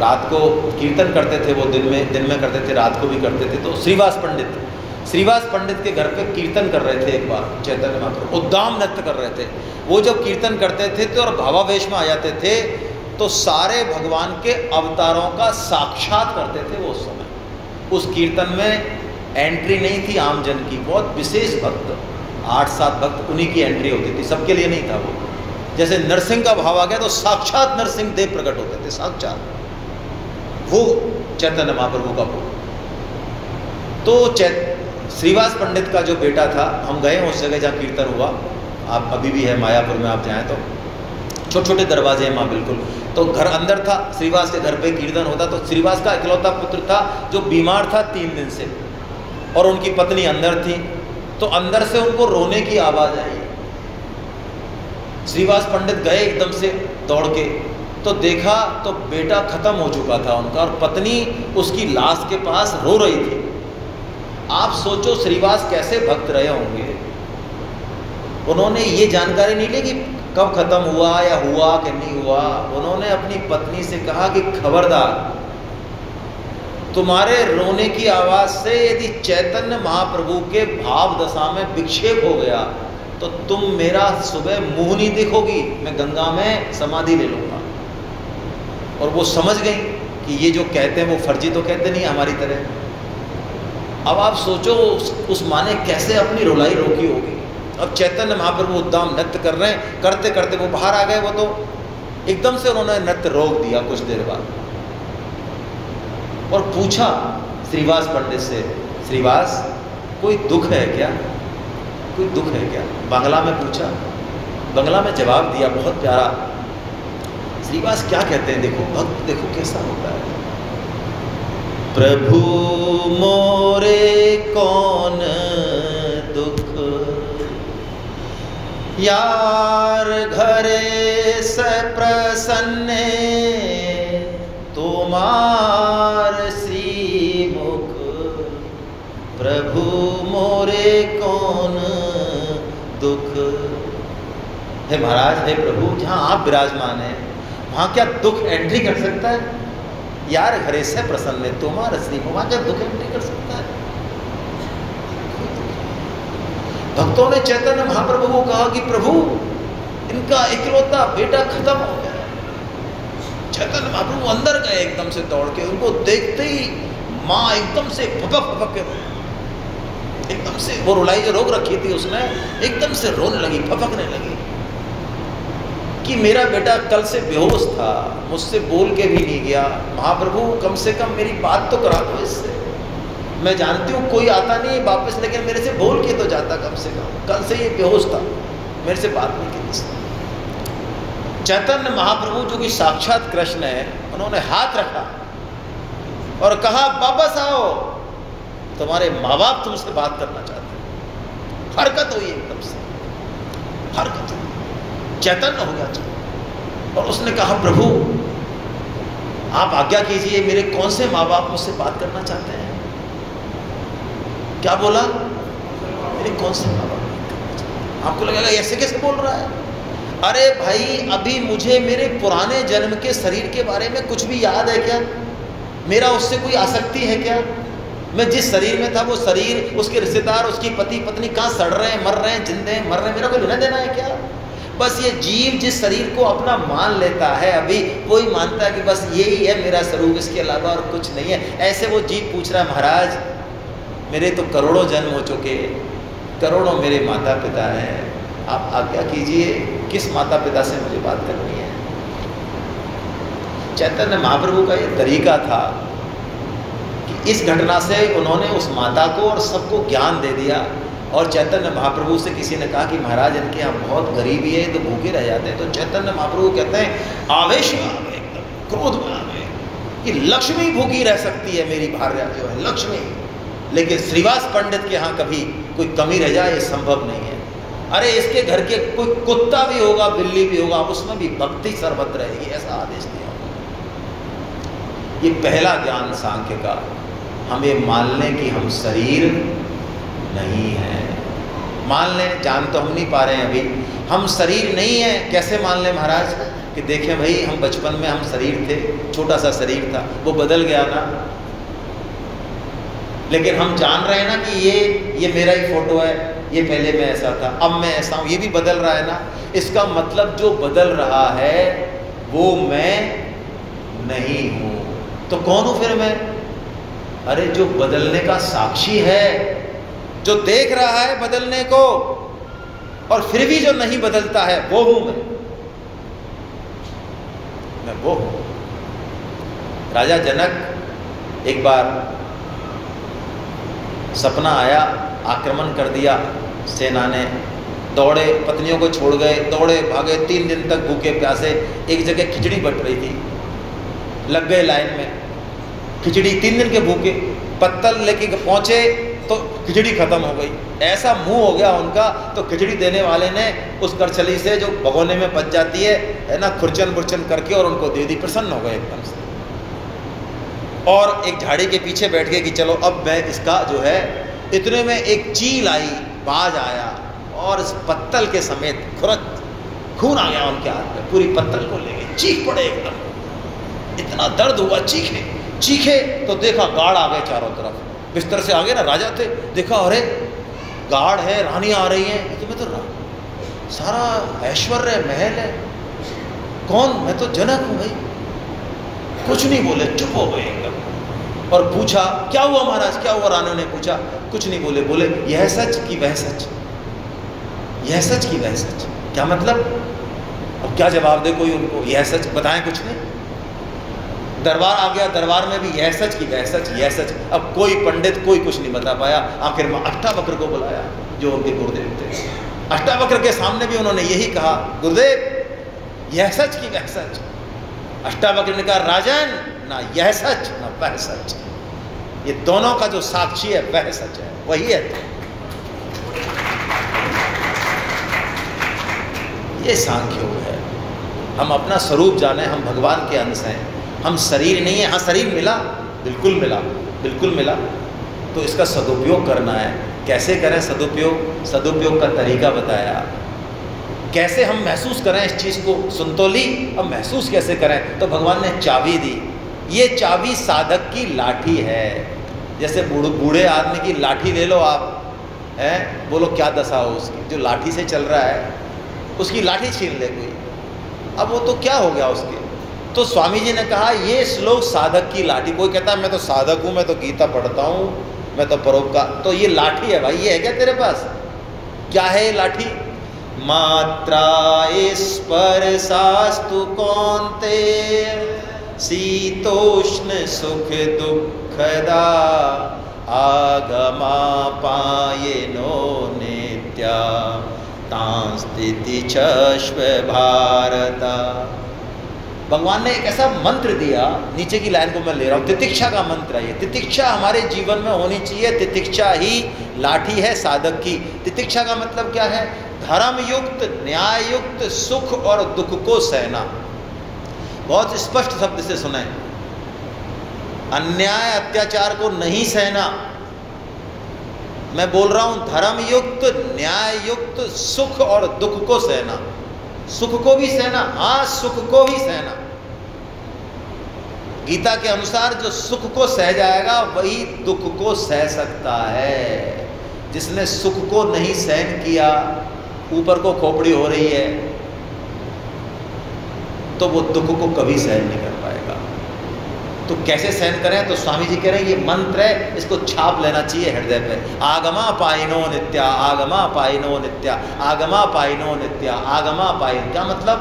रात को कीर्तन करते थे वो, दिन में करते थे, रात को भी करते थे। तो श्रीवास पंडित के घर पे कीर्तन कर रहे थे एक बार चैतन्य महाप्रभु, उद्दाम नृत्य कर रहे थे। वो जब कीर्तन करते थे तो और भावावेश में आ जाते थे तो सारे भगवान के अवतारों का साक्षात करते थे वो उस समय। उस कीर्तन में एंट्री नहीं थी आम जन की, बहुत विशेष भक्त, 8-7 भक्त, उन्हीं की एंट्री होती थी, सबके लिए नहीं था वो। जैसे नरसिंह का भाव आ गया तो साक्षात नरसिंह देव प्रकट होते थे, साक्षात वो चैतन्य महाप्रभु का वो। तो श्रीवास पंडित का जो बेटा था, हम गए उस जगह जहाँ कीर्तन हुआ, आप अभी भी है मायापुर में, आप जाएँ तो छोटे छोटे दरवाजे हैं वहाँ बिल्कुल। तो घर अंदर था, श्रीवास के घर पे कीर्तन होता। तो श्रीवास का इकलौता पुत्र था जो बीमार था 3 दिन से, और उनकी पत्नी अंदर थी। तो अंदर से उनको रोने की आवाज़ आई। श्रीवास पंडित गए एकदम से दौड़ के, तो देखा तो बेटा खत्म हो चुका था उनका, और पत्नी उसकी लाश के पास रो रही थी। आप सोचो श्रीवास कैसे भक्त रहे होंगे। उन्होंने ये जानकारी नहीं ली कि कब खत्म हुआ या हुआ कि नहीं हुआ। उन्होंने अपनी पत्नी से कहा कि खबरदार, तुम्हारे रोने की आवाज़ से यदि चैतन्य महाप्रभु के भाव दशा में विक्षेप हो गया तो तुम मेरा सुबह मुंह नहीं देखोगी, मैं गंगा में समाधि ले लूँगा। और वो समझ गई कि ये जो कहते हैं वो फर्जी तो कहते नहीं हमारी तरह। अब आप सोचो उस माँ ने कैसे अपनी रुलाई रोकी होगी। अब चैतन्य महाप्रभु उद्दाम नृत्य कर रहे हैं, करते करते वो बाहर आ गए। वो तो एकदम से उन्होंने नृत्य रोक दिया कुछ देर बाद और पूछा श्रीवास पंडित से, श्रीवास कोई दुख है क्या, कोई दुख है क्या? बांग्ला में पूछा, बांग्ला में जवाब दिया बहुत प्यारा। श्रीवास क्या कहते हैं, देखो भक्त देखो कैसा होता है। प्रभु मोरे कौन दुख, यार घरे से प्रसन्न तुम्हार श्री मुख। प्रभु मोरे कौन दुख। हे महाराज, हे प्रभु, जहाँ आप विराजमान हैं वहाँ क्या दुख एंट्री कर सकता है? यार घरे से प्रसन्न तुम्हार श्री मुख, वहाँ क्या दुख एंट्री कर सकता है? भक्तों ने चैतन्य महाप्रभु को कहा कि प्रभु इनका इकलौता बेटा खत्म हो गया। चैतन्य महाप्रभु अंदर गए एकदम से दौड़ के, उनको देखते ही माँ एकदम से फपक फपक के एकदम से वो रुलाई जो रोक रखी थी उसने एकदम से रोने लगी, फपकने लगी कि मेरा बेटा कल से बेहोश था, मुझसे बोल के भी नहीं गया। महाप्रभु कम से कम मेरी बात तो करा दो इससे। मैं जानती हूँ कोई आता नहीं वापस, लेकिन मेरे से बोल के तो जाता कम से कम। कल से ये बेहोश था, मेरे से बात नहीं की इसने। चैतन्य महाप्रभु जो कि साक्षात कृष्ण है, उन्होंने हाथ रखा और कहा वापस आओ, तुम्हारे माँ बाप तुमसे बात करना चाहते हैं। हरकत हुई एकदम से, हरकत हुई, चैतन्य हो गया। और उसने कहा प्रभु आप आज्ञा कीजिए, मेरे कौन से माँ बाप मुझसे बात करना चाहते हैं? क्या बोला? मेरे कौन से माँ बाप? आपको लगेगा ऐसे कैसे बोल रहा है? अरे भाई, अभी मुझे मेरे पुराने जन्म के शरीर के बारे में कुछ भी याद है क्या? मेरा उससे कोई आसक्ति है क्या? मैं जिस शरीर में था वो शरीर, उसके रिश्तेदार, उसकी पति पत्नी कहाँ सड़ रहे हैं, मर रहे हैं, जिंदे हैं, मर रहे हैं, मेरा कोई लेना देना है क्या? बस ये जीव जिस शरीर को अपना मान लेता है, अभी वही मानता है कि बस यही है मेरा स्वरूप, इसके अलावा और कुछ नहीं है। ऐसे वो जीव पूछ रहा है महाराज मेरे तो करोड़ों जन्म हो चुके, करोड़ों मेरे माता पिता हैं, आप आज्ञा कीजिए किस माता पिता से मुझे बात करनी है? चैतन्य महाप्रभु का ये तरीका था कि इस घटना से उन्होंने उस माता को और सबको ज्ञान दे दिया। और चैतन्य महाप्रभु से किसी ने कहा कि महाराज इनके यहाँ बहुत गरीबी है, तो भूखे रह जाते हैं। तो चैतन्य महाप्रभु कहते हैं आवेश में आ गए, एकदम क्रोध में आ गए कि लक्ष्मी भूखी रह सकती है, मेरी भार्या जो है लक्ष्मी, लेकिन श्रीवास पंडित के यहाँ कभी कोई कमी रह जाए ये संभव नहीं है। अरे इसके घर के कोई कुत्ता भी होगा, बिल्ली भी होगा, उसमें भी भक्ति सर्वत्र रहेगी, ऐसा आदेश दिया। ये पहला ज्ञान सांख्य का, हमें मान लें कि हम शरीर नहीं है। मान लें, जान तो हम नहीं पा रहे हैं अभी, हम शरीर नहीं है। कैसे मान लें महाराज? कि देखें भाई, हम बचपन में हम शरीर थे, छोटा सा शरीर था, वो बदल गया ना, लेकिन हम जान रहे हैं ना कि ये मेरा ही फोटो है, ये पहले मैं ऐसा था, अब मैं ऐसा हूँ, ये भी बदल रहा है ना। इसका मतलब जो बदल रहा है वो मैं नहीं हूँ। तो कौन हूँ फिर मैं? अरे जो बदलने का साक्षी है, जो देख रहा है बदलने को और फिर भी जो नहीं बदलता है, वो हूं मैं वो हूं। राजा जनक एक बार सपना आया, आक्रमण कर दिया सेना ने, दौड़े, पत्नियों को छोड़ गए, दौड़े भागे, 3 दिन तक भूखे प्यासे, एक जगह खिचड़ी बट रही थी, लग गए लाइन में, खिचड़ी 3 दिन के भूखे, पत्तल लेके पहुंचे तो खिचड़ी खत्म हो गई। ऐसा मुंह हो गया उनका, तो खिचड़ी देने वाले ने उस करछली से जो भगोने में बच जाती है ना, खुरचन बुरचन करके और उनको दे दी। प्रसन्न हो गए एकदम से, और एक झाड़ी के पीछे बैठ गए कि चलो अब मैं इसका जो है। इतने में एक चील आई, बाज आया और इस पत्तल के समेत खून आ गया उनके हाथ में, पूरी पत्तल को ले गए, चीख पड़े एकदम, इतना दर्द हुआ, चीखे तो देखा गार्ड आ गए चारों तरफ, बिस्तर से आ गए ना, राजा थे, देखा अरे गार्ड है, रानी आ रही है, तुम्हें तो सारा ऐश्वर्य महल है, कौन, मैं तो जनक हूं भाई। कुछ नहीं बोले, चुप हो गए एकदम। और पूछा क्या हुआ महाराज, क्या हुआ? रानियों ने पूछा, कुछ नहीं बोले। बोले यह सच कि वह सच, यह सच कि वह सच। क्या मतलब? अब क्या जवाब दे कोई उनको? यह सच बताएं, कुछ नहीं। दरबार आ गया, दरबार में भी यह सच कि वह सच, यह सच। अब कोई पंडित कोई कुछ नहीं बता पाया। आखिर में अष्टावक्र को बुलाया जो उनके गुरुदेव थे। अष्टावक्र के सामने भी उन्होंने यही कहा, गुरुदेव यह सच कि वह सच। अष्टावक्र ने कहा, राजन ना यह सच ना वह सच, ये दोनों का जो साक्षी है वह सच है, वही है। ये सांख्य योग है। हम अपना स्वरूप जाने, हम भगवान के अंश हैं, हम शरीर नहीं है। हाँ शरीर मिला, बिल्कुल मिला, बिल्कुल मिला, तो इसका सदुपयोग करना है। कैसे करें सदुपयोग? सदुपयोग का तरीका बताया। कैसे हम महसूस करें इस चीज़ को? सुन तो ली, अब महसूस कैसे करें? तो भगवान ने चाबी दी। ये चाबी साधक की लाठी है। जैसे बूढ़े आदमी की लाठी ले लो आप, हैं, बोलो क्या दशा हो उसकी, जो लाठी से चल रहा है उसकी लाठी छीन ले कोई, अब वो तो क्या हो गया उसके। तो स्वामी जी ने कहा ये श्लोक साधक की लाठी। कोई कहता है मैं तो साधक हूँ, मैं तो गीता पढ़ता हूँ, मैं तो परोपकार, तो ये लाठी है भाई। ये है क्या तेरे पास? क्या है ये लाठी? मात्रा स्पर्शास्तु कौन्तेय शीतोष्ण सुख दुःखदा आगमा पायेनो नित्या तांस्थिति चश्व भारता। भगवान ने एक ऐसा मंत्र दिया, नीचे की लाइन को मैं ले रहा हूँ, तितिक्षा का मंत्र है ये। तितिक्षा हमारे जीवन में होनी चाहिए। तितिक्षा ही लाठी है साधक की। तितिक्षा का मतलब क्या है? धर्मयुक्त, न्याययुक्त सुख और दुख को सहना। बहुत स्पष्ट शब्द से सुने, अन्याय अत्याचार को नहीं सहना। मैं बोल रहा हूं धर्मयुक्त, न्याययुक्त सुख और दुख को सहना। सुख को भी सहना, हाँ सुख को भी सहना। गीता के अनुसार जो सुख को सह जाएगा वही दुख को सह सकता है। जिसने सुख को नहीं सहन किया, ऊपर को खोपड़ी हो रही है, तो वो दुख को कभी सहन नहीं कर पाएगा। तो कैसे सहन करें? तो स्वामी जी कह रहे हैं ये मंत्र है, इसको छाप लेना चाहिए हृदय पे। आगमा पाइनो नित्या, आगमा पाइनो नित्या, आगमा पाइनो नित्या, आगमा पाइन। क्या मतलब?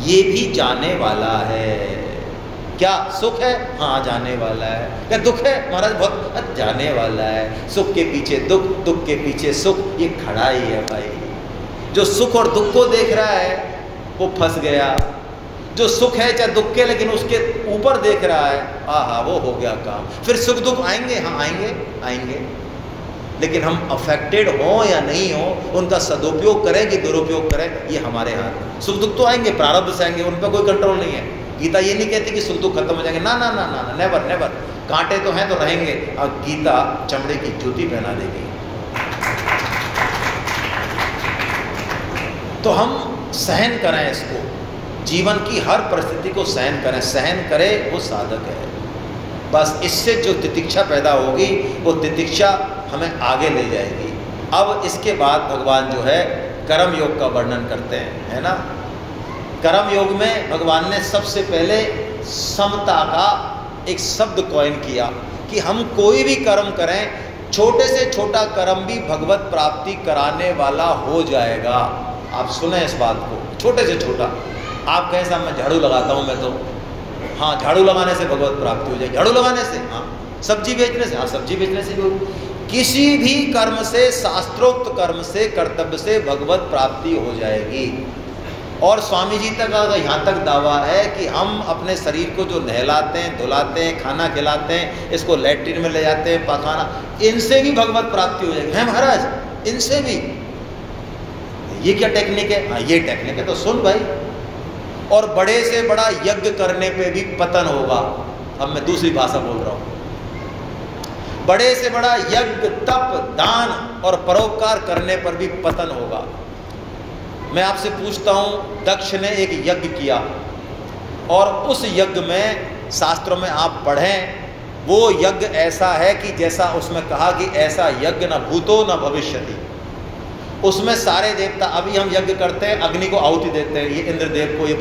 ये भी जाने वाला है। क्या सुख है? हाँ जाने वाला है। क्या दुख है? महाराज बहुत जाने वाला है। सुख के पीछे दुख, दुख के पीछे सुख, ये खड़ा ही है भाई। जो सुख और दुख को देख रहा है वो फंस गया। जो सुख है चाहे दुख के, लेकिन उसके ऊपर देख रहा है, आहा वो हो गया काम। फिर सुख दुख आएंगे, हाँ आएंगे, आएंगे, लेकिन हम अफेक्टेड हों या नहीं हो, उनका सदुपयोग करें कि दुरुपयोग करें, ये हमारे हाथ। सुख दुख तो आएंगे, प्रारब्ध से आएंगे, उन पर कोई कंट्रोल नहीं है। गीता ये नहीं कहती कि सुख दुख खत्म हो जाएंगे, ना ना ना ना, नेवर नेवर। कांटे तो हैं तो रहेंगे, और गीता चमड़े की जूती पहना देगी। तो हम सहन करें इसको, जीवन की हर परिस्थिति को सहन करें। सहन करे वो साधक है। बस इससे जो तितिक्षा पैदा होगी वो तितिक्षा हमें आगे ले जाएगी। अब इसके बाद भगवान जो है कर्म योग का वर्णन करते हैं, है ना। कर्म योग में भगवान ने सबसे पहले समता का एक शब्द कॉइन किया कि हम कोई भी कर्म करें, छोटे से छोटा कर्म भी भगवत प्राप्ति कराने वाला हो जाएगा। आप सुने इस बात को, छोटे से छोटा। आप कहें साहब मैं झाड़ू लगाता हूँ, मैं तो, हाँ झाड़ू लगाने से भगवत प्राप्ति हो जाएगी। झाड़ू लगाने से, हाँ सब्जी बेचने से, हाँ सब्जी बेचने से भी। किसी भी कर्म से, शास्त्रोक्त कर्म से, कर्तव्य से भगवत प्राप्ति हो जाएगी। और स्वामी जी तक यहाँ तक दावा है कि हम अपने शरीर को जो नहलाते हैं, धुलाते हैं, खाना खिलाते हैं, इसको लैट्रिन में ले जाते हैं, पखाना, इनसे भी भगवत प्राप्ति हो जाएगी। है महाराज, इनसे भी। ये क्या टेक्निक है? हाँ ये टेक्निक है। तो सुन भाई, और बड़े से बड़ा यज्ञ करने पे भी पतन होगा। अब मैं दूसरी भाषा बोल रहा हूँ। बड़े से बड़ा यज्ञ, तप, दान और परोपकार करने पर भी पतन होगा। मैं आपसे पूछता हूँ, दक्ष ने एक यज्ञ किया और उस यज्ञ में शास्त्रों में आप पढ़ें, वो यज्ञ ऐसा है कि जैसा उसमें कहा कि ऐसा यज्ञ न भूतो न भविष्यति। उसमें सारे देवता, अभी हम यज्ञ करते हैं, अग्नि को आहुति देते हैं, ये इंद्रदेव को, ये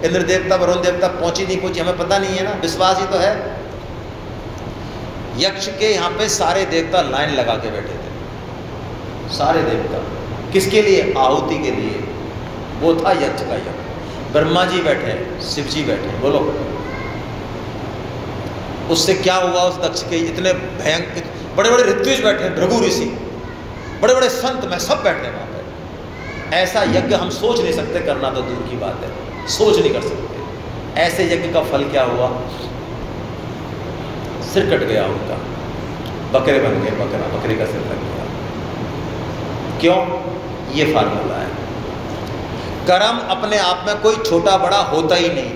इंद्र देवता वरुण देवता पहुंची नहीं पहुंची हमें पता नहीं है ना, विश्वास ही तो है। यक्ष के यहाँ पे सारे देवता लाइन लगा के बैठे थे, सारे देवता, किसके लिए? आहुति के लिए। वो था यक्ष का यज्ञ। ब्रह्मा जी बैठे, शिव जी बैठे, बोलो उससे क्या हुआ? उस दक्ष के इतने भयंकर, बड़े बड़े ऋत्विज बैठे, भृगु ऋषि, बड़े बड़े संत में सब बैठे वहां पे। ऐसा यज्ञ हम सोच नहीं सकते, करना तो दूर की बात है, सोच नहीं कर सकते। ऐसे यज्ञ का फल क्या हुआ? सिर कट गया उनका, बकरे बन गए, बकरा, बकरी का सिर कट गया। क्यों? ये फार्मूला है। कर्म अपने आप में कोई छोटा बड़ा होता ही नहीं।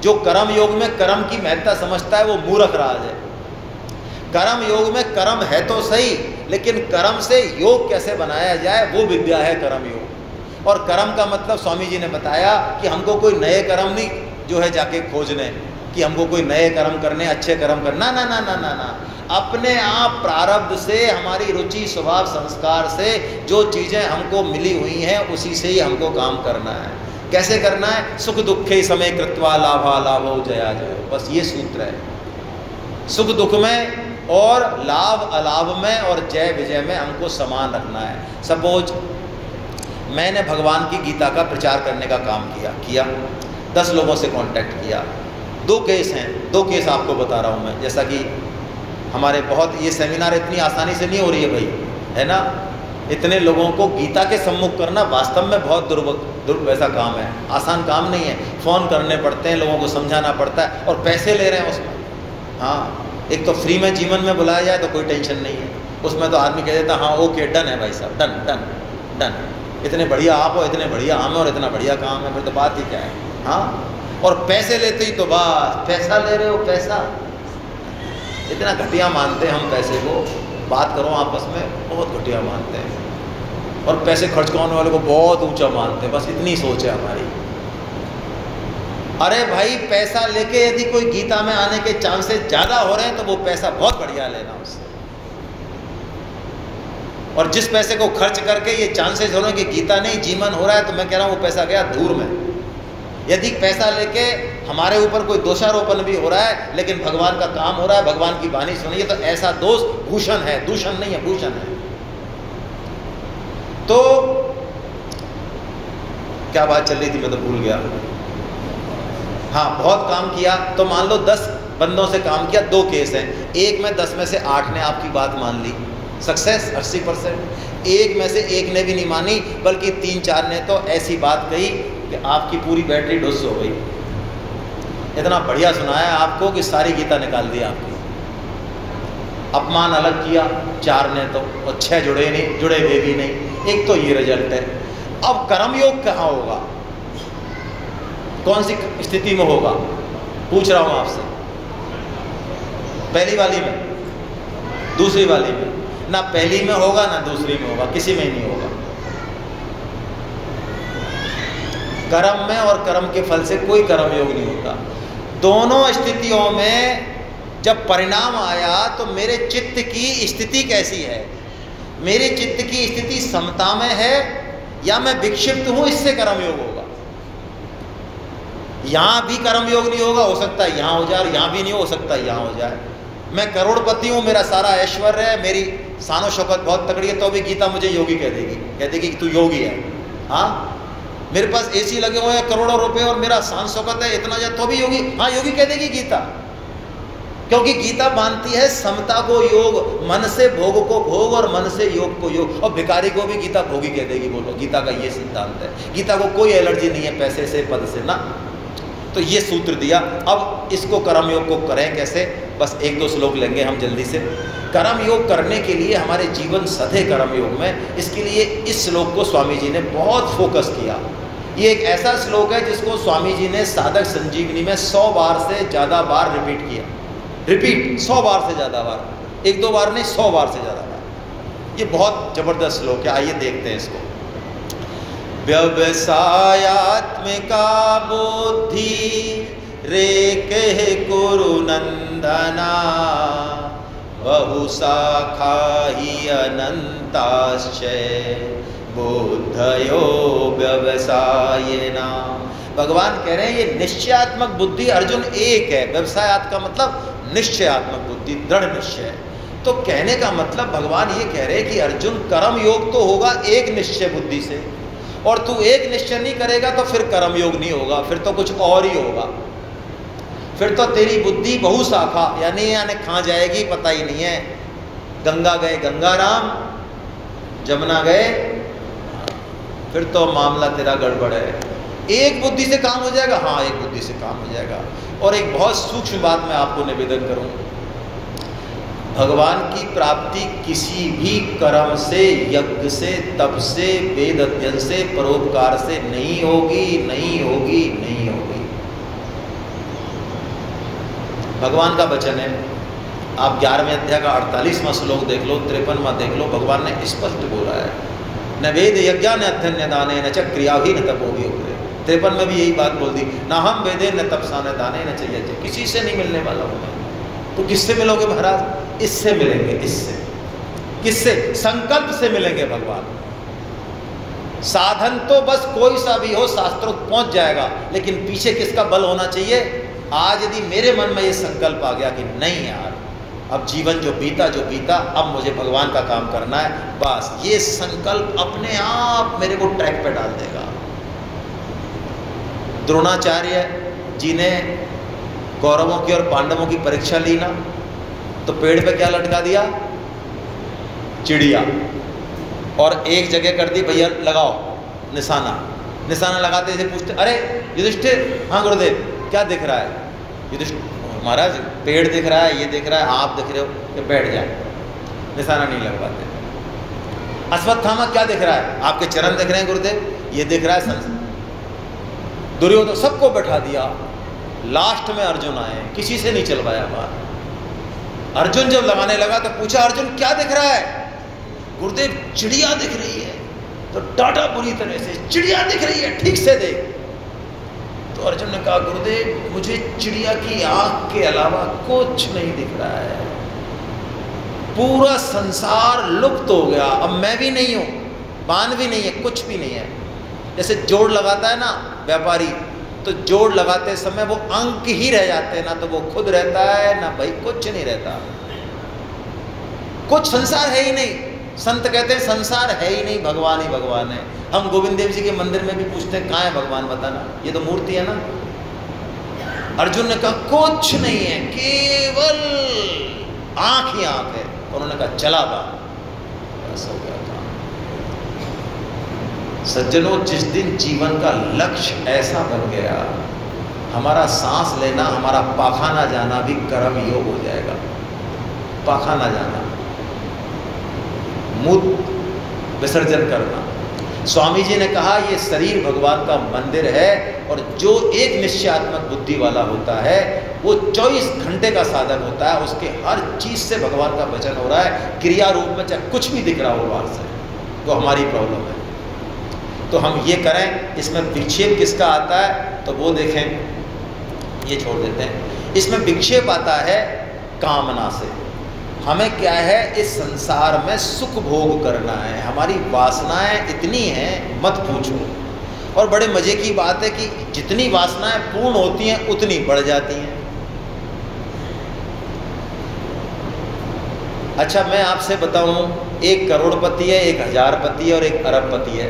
जो कर्म योग में कर्म की महत्ता समझता है वो मूर्ख राज है। कर्म योग में कर्म है तो सही, लेकिन कर्म से योग कैसे बनाया जाए वो विद्या है कर्म योग। और कर्म का मतलब स्वामी जी ने बताया कि हमको कोई नए कर्म नहीं जो है जाके खोजने, कि हमको कोई नए कर्म करने, अच्छे कर्म करना, ना ना ना ना ना। अपने आप प्रारब्ध से, हमारी रुचि स्वभाव संस्कार से जो चीज़ें हमको मिली हुई हैं उसी से ही हमको काम करना है। कैसे करना है? सुख दुखे समय कृत्वा लाभा लाभो जया जयो, बस ये सूत्र है। सुख दुख में और लाभ अलाभ में और जय विजय में हमको समान रखना है। सपोज मैंने भगवान की गीता का प्रचार करने का काम किया 10 लोगों से कांटेक्ट किया। 2 केस हैं, 2 केस आपको बता रहा हूँ मैं। जैसा कि हमारे बहुत, ये सेमिनार इतनी आसानी से नहीं हो रही है भाई, है ना। इतने लोगों को गीता के सम्मुख करना वास्तव में बहुत वैसा काम है, आसान काम नहीं है। फ़ोन करने पड़ते हैं, लोगों को समझाना पड़ता है, और पैसे ले रहे हैं उसमें। हाँ, एक तो फ्री में जीवन में बुलाया जाए तो कोई टेंशन नहीं है, उसमें तो आदमी कह देता हाँ ओके डन है भाई साहब, डन डन डन। इतने बढ़िया आप हो, इतने बढ़िया हम, और इतना बढ़िया काम है, फिर तो बात ही क्या है। हाँ, और पैसे लेते ही तो बस पैसा ले रहे हो, पैसा इतना घटिया मानते हैं हम पैसे को। बात करो आपस में, बहुत घटिया मानते हैं, और पैसे खर्च करने वाले को बहुत ऊंचा मानते हैं। बस इतनी सोच है हमारी। अरे भाई, पैसा लेके यदि कोई गीता में आने के चांसेस ज़्यादा हो रहे हैं तो वो पैसा बहुत बढ़िया लेना उससे। और जिस पैसे को खर्च करके ये चांसेस हो रहे हैं कि गीता नहीं जीवन हो रहा है, तो मैं कह रहा हूँ वो पैसा गया धूर में। यदि पैसा लेके हमारे ऊपर कोई दोषारोपण भी हो रहा है लेकिन भगवान का काम हो रहा है, भगवान की वाणी सुनिए, तो ऐसा दोष भूषण है, दूषण नहीं है, भूषण है। तो क्या बात चल रही थी, मैं तो भूल गया। हाँ, बहुत काम किया। तो मान लो 10 बंदों से काम किया, 2 केस हैं। एक में 10 में से 8 ने आपकी बात मान ली, सक्सेस 80%। एक में से 1 ने भी नहीं मानी, बल्कि 3-4 ने तो ऐसी बात कही कि आपकी पूरी बैटरी ढुस हो गई। इतना बढ़िया सुनाया आपको कि सारी गीता निकाल दी आपकी। अपमान अलग किया 4 ने तो, और 6 जुड़े नहीं, जुड़े हुए भी नहीं। एक तो ये रिजल्ट है। अब कर्मयोग कहाँ होगा, कौन सी स्थिति में होगा, पूछ रहा हूँ आपसे। पहली वाली में, दूसरी वाली में? ना पहली में होगा ना दूसरी में होगा, किसी में ही नहीं होगा। कर्म में और कर्म के फल से कोई कर्म योग नहीं होता। दोनों स्थितियों में जब परिणाम आया तो मेरे चित्त की स्थिति कैसी है, मेरे चित्त की स्थिति समता में है या मैं विक्षिप्त हूं, इससे कर्म योग होगा। यहां भी कर्म योग नहीं होगा, हो सकता है यहां हो जाए, यहां भी नहीं हो सकता है यहां हो जाए। मैं करोड़पति हूं, मेरा सारा ऐश्वर्य है, मेरी शानो शौकत बहुत तगड़ी है, तो भी गीता मुझे योगी कह देगी कि तू योगी है। हाँ, मेरे पास एसी लगे हुए हैं करोड़ों रुपए और मेरा शान शौकत है इतना ज्यादा, तो भी योगी, हाँ योगी कह देगी गीता। क्योंकि गीता मानती है समता को योग, मन से भोग को भोग और मन से योग को योग। और भिखारी को भी गीता भोगी कह देगी। बोलो, गीता का ये सिद्धांत है। गीता को कोई एलर्जी नहीं है पैसे से, पद से, ना। तो ये सूत्र दिया। अब इसको कर्म योग को करें कैसे, बस 1-2 श्लोक लेंगे हम जल्दी से। कर्म योग करने के लिए हमारे जीवन सधे कर्म योग में, इसके लिए इस श्लोक को स्वामी जी ने बहुत फोकस किया। ये एक ऐसा श्लोक है जिसको स्वामी जी ने साधक संजीवनी में 100 बार से ज़्यादा बार रिपीट किया। रिपीट 100 बार से ज़्यादा बार, 1-2 बार नहीं, 100 बार से ज़्यादा बार। ये बहुत जबरदस्त श्लोक है, आइए देखते हैं इसको। व्यवसायात्मिका बुद्धि रेकेः कुरु नंदना, बहुशाखा हि अनंताश्च बुद्धयो व्यवसायेना। भगवान कह रहे हैं ये निश्चयात्मक बुद्धि अर्जुन एक है, व्यवसायात का मतलब निश्चयात्मक बुद्धि, दृढ़ निश्चय। तो कहने का मतलब भगवान ये कह रहे हैं कि अर्जुन कर्म योग तो होगा एक निश्चय बुद्धि से, और तू एक निश्चय नहीं करेगा तो फिर कर्म योग नहीं होगा, फिर तो कुछ और ही होगा। फिर तो तेरी बुद्धि बहुशाखा यानी कहाँ जाएगी पता ही नहीं है। गंगा गए गंगाराम, जमुना गए, फिर तो मामला तेरा गड़बड़ है। एक बुद्धि से काम हो जाएगा, हाँ एक बुद्धि से काम हो जाएगा। और एक बहुत सूक्ष्म बात मैं आपको निवेदन करूं, भगवान की प्राप्ति किसी भी कर्म से, यज्ञ से, तप से, वेद अध्ययन से, परोपकार से नहीं होगी, नहीं होगी, नहीं होगी। भगवान का वचन है, आप 11वें अध्याय का 48वां श्लोक देख लो, 53वां देख लो, भगवान ने स्पष्ट बोला है, न वेद यज्ञ न अध्ययन दाने न च क्रिया भी न तपो भी उग्रे। 53 में भी यही बात बोल दी, ना हम वेदे न तपसा न दाने न चाहिए। किसी से नहीं मिलने वाला हूँ मैं। तो किससे मिलोगे महाराज? इससे मिलेंगे। इससे किससे? संकल्प से मिलेंगे भगवान। साधन तो बस कोई सा भी हो शास्त्रोक्त पहुंच जाएगा, लेकिन पीछे किसका बल होना चाहिए? आज यदि मेरे मन में ये संकल्प आ गया कि नहीं यार, अब जीवन जो बीता, अब मुझे भगवान का काम करना है, बस ये संकल्प अपने आप मेरे को ट्रैक पे डाल देगा। द्रोणाचार्य जी ने कौरवों की और पांडवों की परीक्षा ली ना, तो पेड़ पे क्या लटका दिया? चिड़िया। और एक जगह कर दी, भैया लगाओ निशाना। निशाना लगाते इसे पूछते, अरे युधिष्ठिर, हाँ गुरुदेव, क्या दिख रहा है? युधिष्ठिर, महाराज पेड़ दिख रहा है, ये दिख रहा है, आप दिख रहे हो, कि बैठ जाए। निशाना नहीं लगवाते। अश्वत्थामा, क्या दिख रहा है? आपके चरण दिख रहे हैं गुरुदेव, ये दिख रहा है संसार। दुर्योधन, सबको बैठा दिया। लास्ट में अर्जुन आए, किसी से नहीं चलवाया बात। अर्जुन जब लगाने लगा तो पूछा, अर्जुन क्या दिख रहा है? गुरुदेव चिड़िया दिख रही है। तो डांटा बुरी तरह से, चिड़िया दिख रही है, ठीक से देख। तो अर्जुन ने कहा, गुरुदेव मुझे चिड़िया की आंख के अलावा कुछ नहीं दिख रहा है, पूरा संसार लुप्त हो गया, अब मैं भी नहीं हूं, बाण भी नहीं है, कुछ भी नहीं है। जैसे जोड़ लगाता है ना व्यापारी, तो जोड़ लगाते समय वो अंक ही रह जाते हैं, ना तो वो खुद रहता है, ना भाई कुछ नहीं रहता, कुछ संसार है ही नहीं। संत कहते हैं संसार है ही नहीं, भगवान ही भगवान है। हम गोविंद देव जी के मंदिर में भी पूछते हैं, कहाँ है भगवान, बताना, ये तो मूर्ति है ना। अर्जुन ने कहा कुछ नहीं है, केवल आंख ही आंख है। उन्होंने कहा चला बात, बस हो गया काम। सज्जनों, जिस दिन जीवन का लक्ष्य ऐसा बन गया, हमारा सांस लेना, हमारा पाखाना जाना भी कर्म योग हो जाएगा। पाखाना जाना, मूत्र विसर्जन करना। स्वामी जी ने कहा ये शरीर भगवान का मंदिर है, और जो एक निश्चयात्मक बुद्धि वाला होता है वो 24 घंटे का साधन होता है, उसके हर चीज से भगवान का वचन हो रहा है, क्रिया रूप में, चाहे कुछ भी दिख रहा हो बाहर से, तो हमारी प्रॉब्लम है। तो हम ये करें। इसमें विक्षेप किसका आता है तो वो देखें, ये छोड़ देते हैं। इसमें विक्षेप आता है कामना से। हमें क्या है, इस संसार में सुख भोग करना है, हमारी वासनाएं इतनी हैं मत पूछो। और बड़े मजे की बात है कि जितनी वासनाएं पूर्ण होती हैं उतनी बढ़ जाती हैं। अच्छा, मैं आपसे बताऊं, एक करोड़पति है, एक हजारपति है और एक अरबपति है,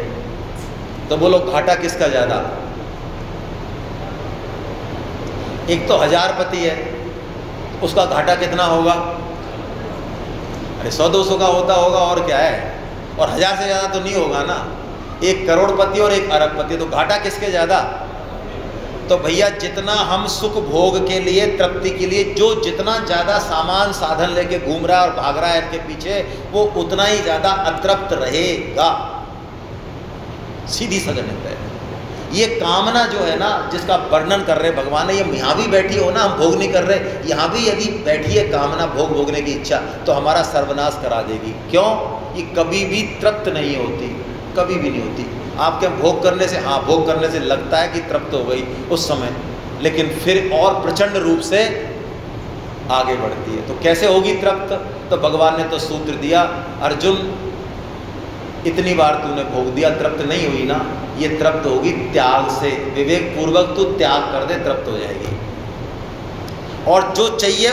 तो बोलो घाटा किसका ज्यादा? एक तो हजारपति है, उसका घाटा कितना होगा? अरे 100-200 का होता होगा, और क्या है, और 1000 से ज़्यादा तो नहीं होगा ना। एक करोड़पति और एक अरबपति, तो घाटा किसके ज़्यादा? तो भैया जितना हम सुख भोग के लिए, तृप्ति के लिए जो जितना ज़्यादा सामान साधन लेके घूम रहा है और भाग रहा है इनके पीछे, वो उतना ही ज़्यादा अतृप्त रहेगा। सीधी सजन है। ये कामना जो है ना, जिसका वर्णन कर रहे भगवान ने, ये यहाँ भी बैठी हो ना, हम भोग नहीं कर रहे, यहाँ भी यदि बैठी है कामना, भोग भोगने की इच्छा, तो हमारा सर्वनाश करा देगी। क्यों? ये कभी भी तृप्त नहीं होती, कभी भी नहीं होती। आपके भोग करने से, हाँ भोग करने से लगता है कि तृप्त हो गई उस समय, लेकिन फिर और प्रचंड रूप से आगे बढ़ती है। तो कैसे होगी तृप्त? तो भगवान ने तो सूत्र दिया, अर्जुन इतनी बार तूने भोग दिया, तृप्त नहीं हुई ना, ये तृप्त होगी त्याग से। विवेक पूर्वक तू त्याग कर दे, तृप्त हो जाएगी। और जो चाहिए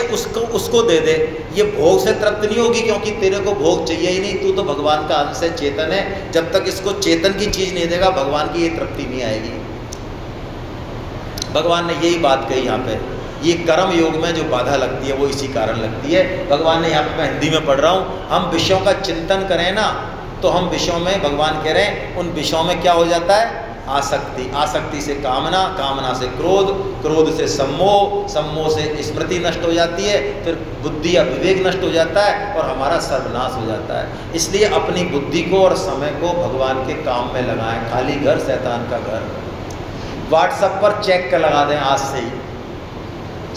उसको दे दे। ये भोग से तृप्त नहीं होगी, क्योंकि तेरे को भोग चाहिए ही नहीं, तू तो भगवान का अंश है, चेतन है। जब तक इसको चेतन की चीज नहीं देगा, भगवान की ये तृप्ति नहीं आएगी। भगवान ने यही बात कही यहाँ पे। ये कर्म योग में जो बाधा लगती है वो इसी कारण लगती है। भगवान ने यहाँ पे, मैं हिंदी में पढ़ रहा हूँ, हम विषयों का चिंतन करें ना, तो हम विषयों में, भगवान कह रहे हैं, उन विषयों में क्या हो जाता है? आसक्ति। आसक्ति से कामना, कामना से क्रोध, क्रोध से सम्मोह, सम्मोह से स्मृति नष्ट हो जाती है, फिर बुद्धि या विवेक नष्ट हो जाता है और हमारा सर्वनाश हो जाता है। इसलिए अपनी बुद्धि को और समय को भगवान के काम में लगाएं। खाली घर शैतान का घर। व्हाट्सएप पर चेक कर लगा दें आज से ही,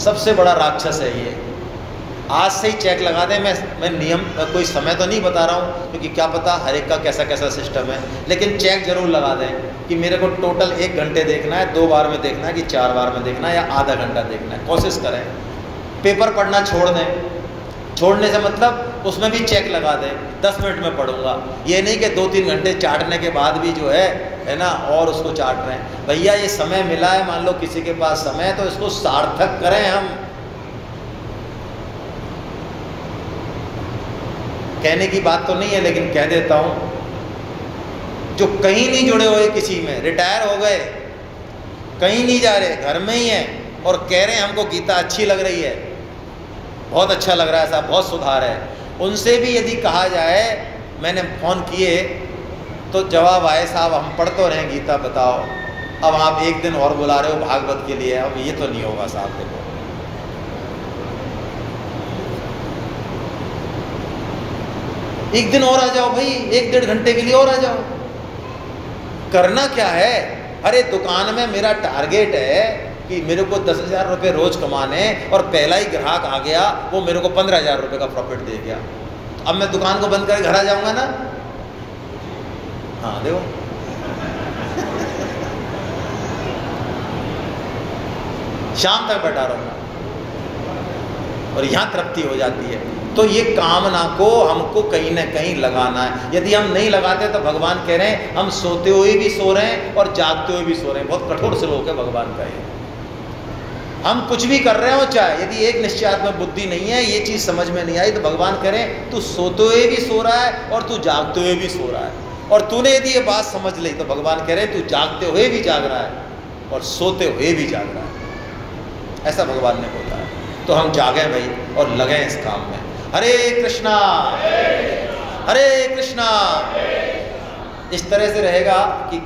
सबसे बड़ा राक्षस है ये। आज से ही चेक लगा दें। मैं नियम, कोई समय तो नहीं बता रहा हूँ, क्योंकि क्या पता हर एक का कैसा कैसा सिस्टम है, लेकिन चेक जरूर लगा दें कि मेरे को टोटल 1 घंटे देखना है, 2 बार में देखना है कि 4 बार में देखना है या आधा घंटा देखना है। कोशिश करें। पेपर पढ़ना छोड़ दें। छोड़ने से मतलब उसमें भी चेक लगा दें, 10 मिनट में पढ़ूंगा। ये नहीं कि 2-3 घंटे चाटने के बाद भी जो है ना, और उसको चाट रहे हैं। भैया ये समय मिला है, मान लो किसी के पास समय है, तो इसको सार्थक करें। हम कहने की बात तो नहीं है, लेकिन कह देता हूँ, जो कहीं नहीं जुड़े हुए किसी में, रिटायर हो गए, कहीं नहीं जा रहे, घर में ही हैं और कह रहे हैं हमको गीता अच्छी लग रही है, बहुत अच्छा लग रहा है साहब, बहुत सुधार है, उनसे भी यदि कहा जाए, मैंने फ़ोन किए तो जवाब आए, साहब हम पढ़ तो रहे हैं गीता, बताओ अब आप 1 दिन और बुला रहे हो भागवत के लिए, अब ये तो नहीं होगा साहब। देखो, एक दिन और आ जाओ भाई, 1-1.5 घंटे के लिए और आ जाओ। करना क्या है? अरे दुकान में मेरा टारगेट है कि मेरे को 10,000 रुपये रोज कमाने, और पहला ही ग्राहक आ गया, वो मेरे को 15,000 रुपये का प्रॉफिट दे गया। अब मैं दुकान को बंद करके घर आ जाऊंगा ना? हाँ देखो शाम तक बैठा रहूंगा, और यहाँ तृप्ति हो जाती है। तो ये कामना को हमको कहीं ना कहीं लगाना है। यदि हम नहीं लगाते तो भगवान कह रहे हैं हम सोते हुए भी सो रहे हैं और जागते हुए भी सो रहे हैं। बहुत कठोर श्लोक है भगवान का ये। हम कुछ भी कर रहे हो चाहे, यदि एक निश्चयात्मक बुद्धि नहीं है, ये चीज़ समझ में नहीं आई, तो भगवान कह रहे हैं तू सोते हुए भी सो रहा है और तू जागते हुए भी सो रहा है। और तूने यदि ये बात समझ ली तो भगवान कह रहे हैं तू जागते हुए भी जाग रहा है और सोते हुए भी जाग रहा है। ऐसा भगवान ने बोला है। तो हम जागें भाई और लगें इस काम में। हरे कृष्णा हरे कृष्णा। इस तरह से रहेगा कि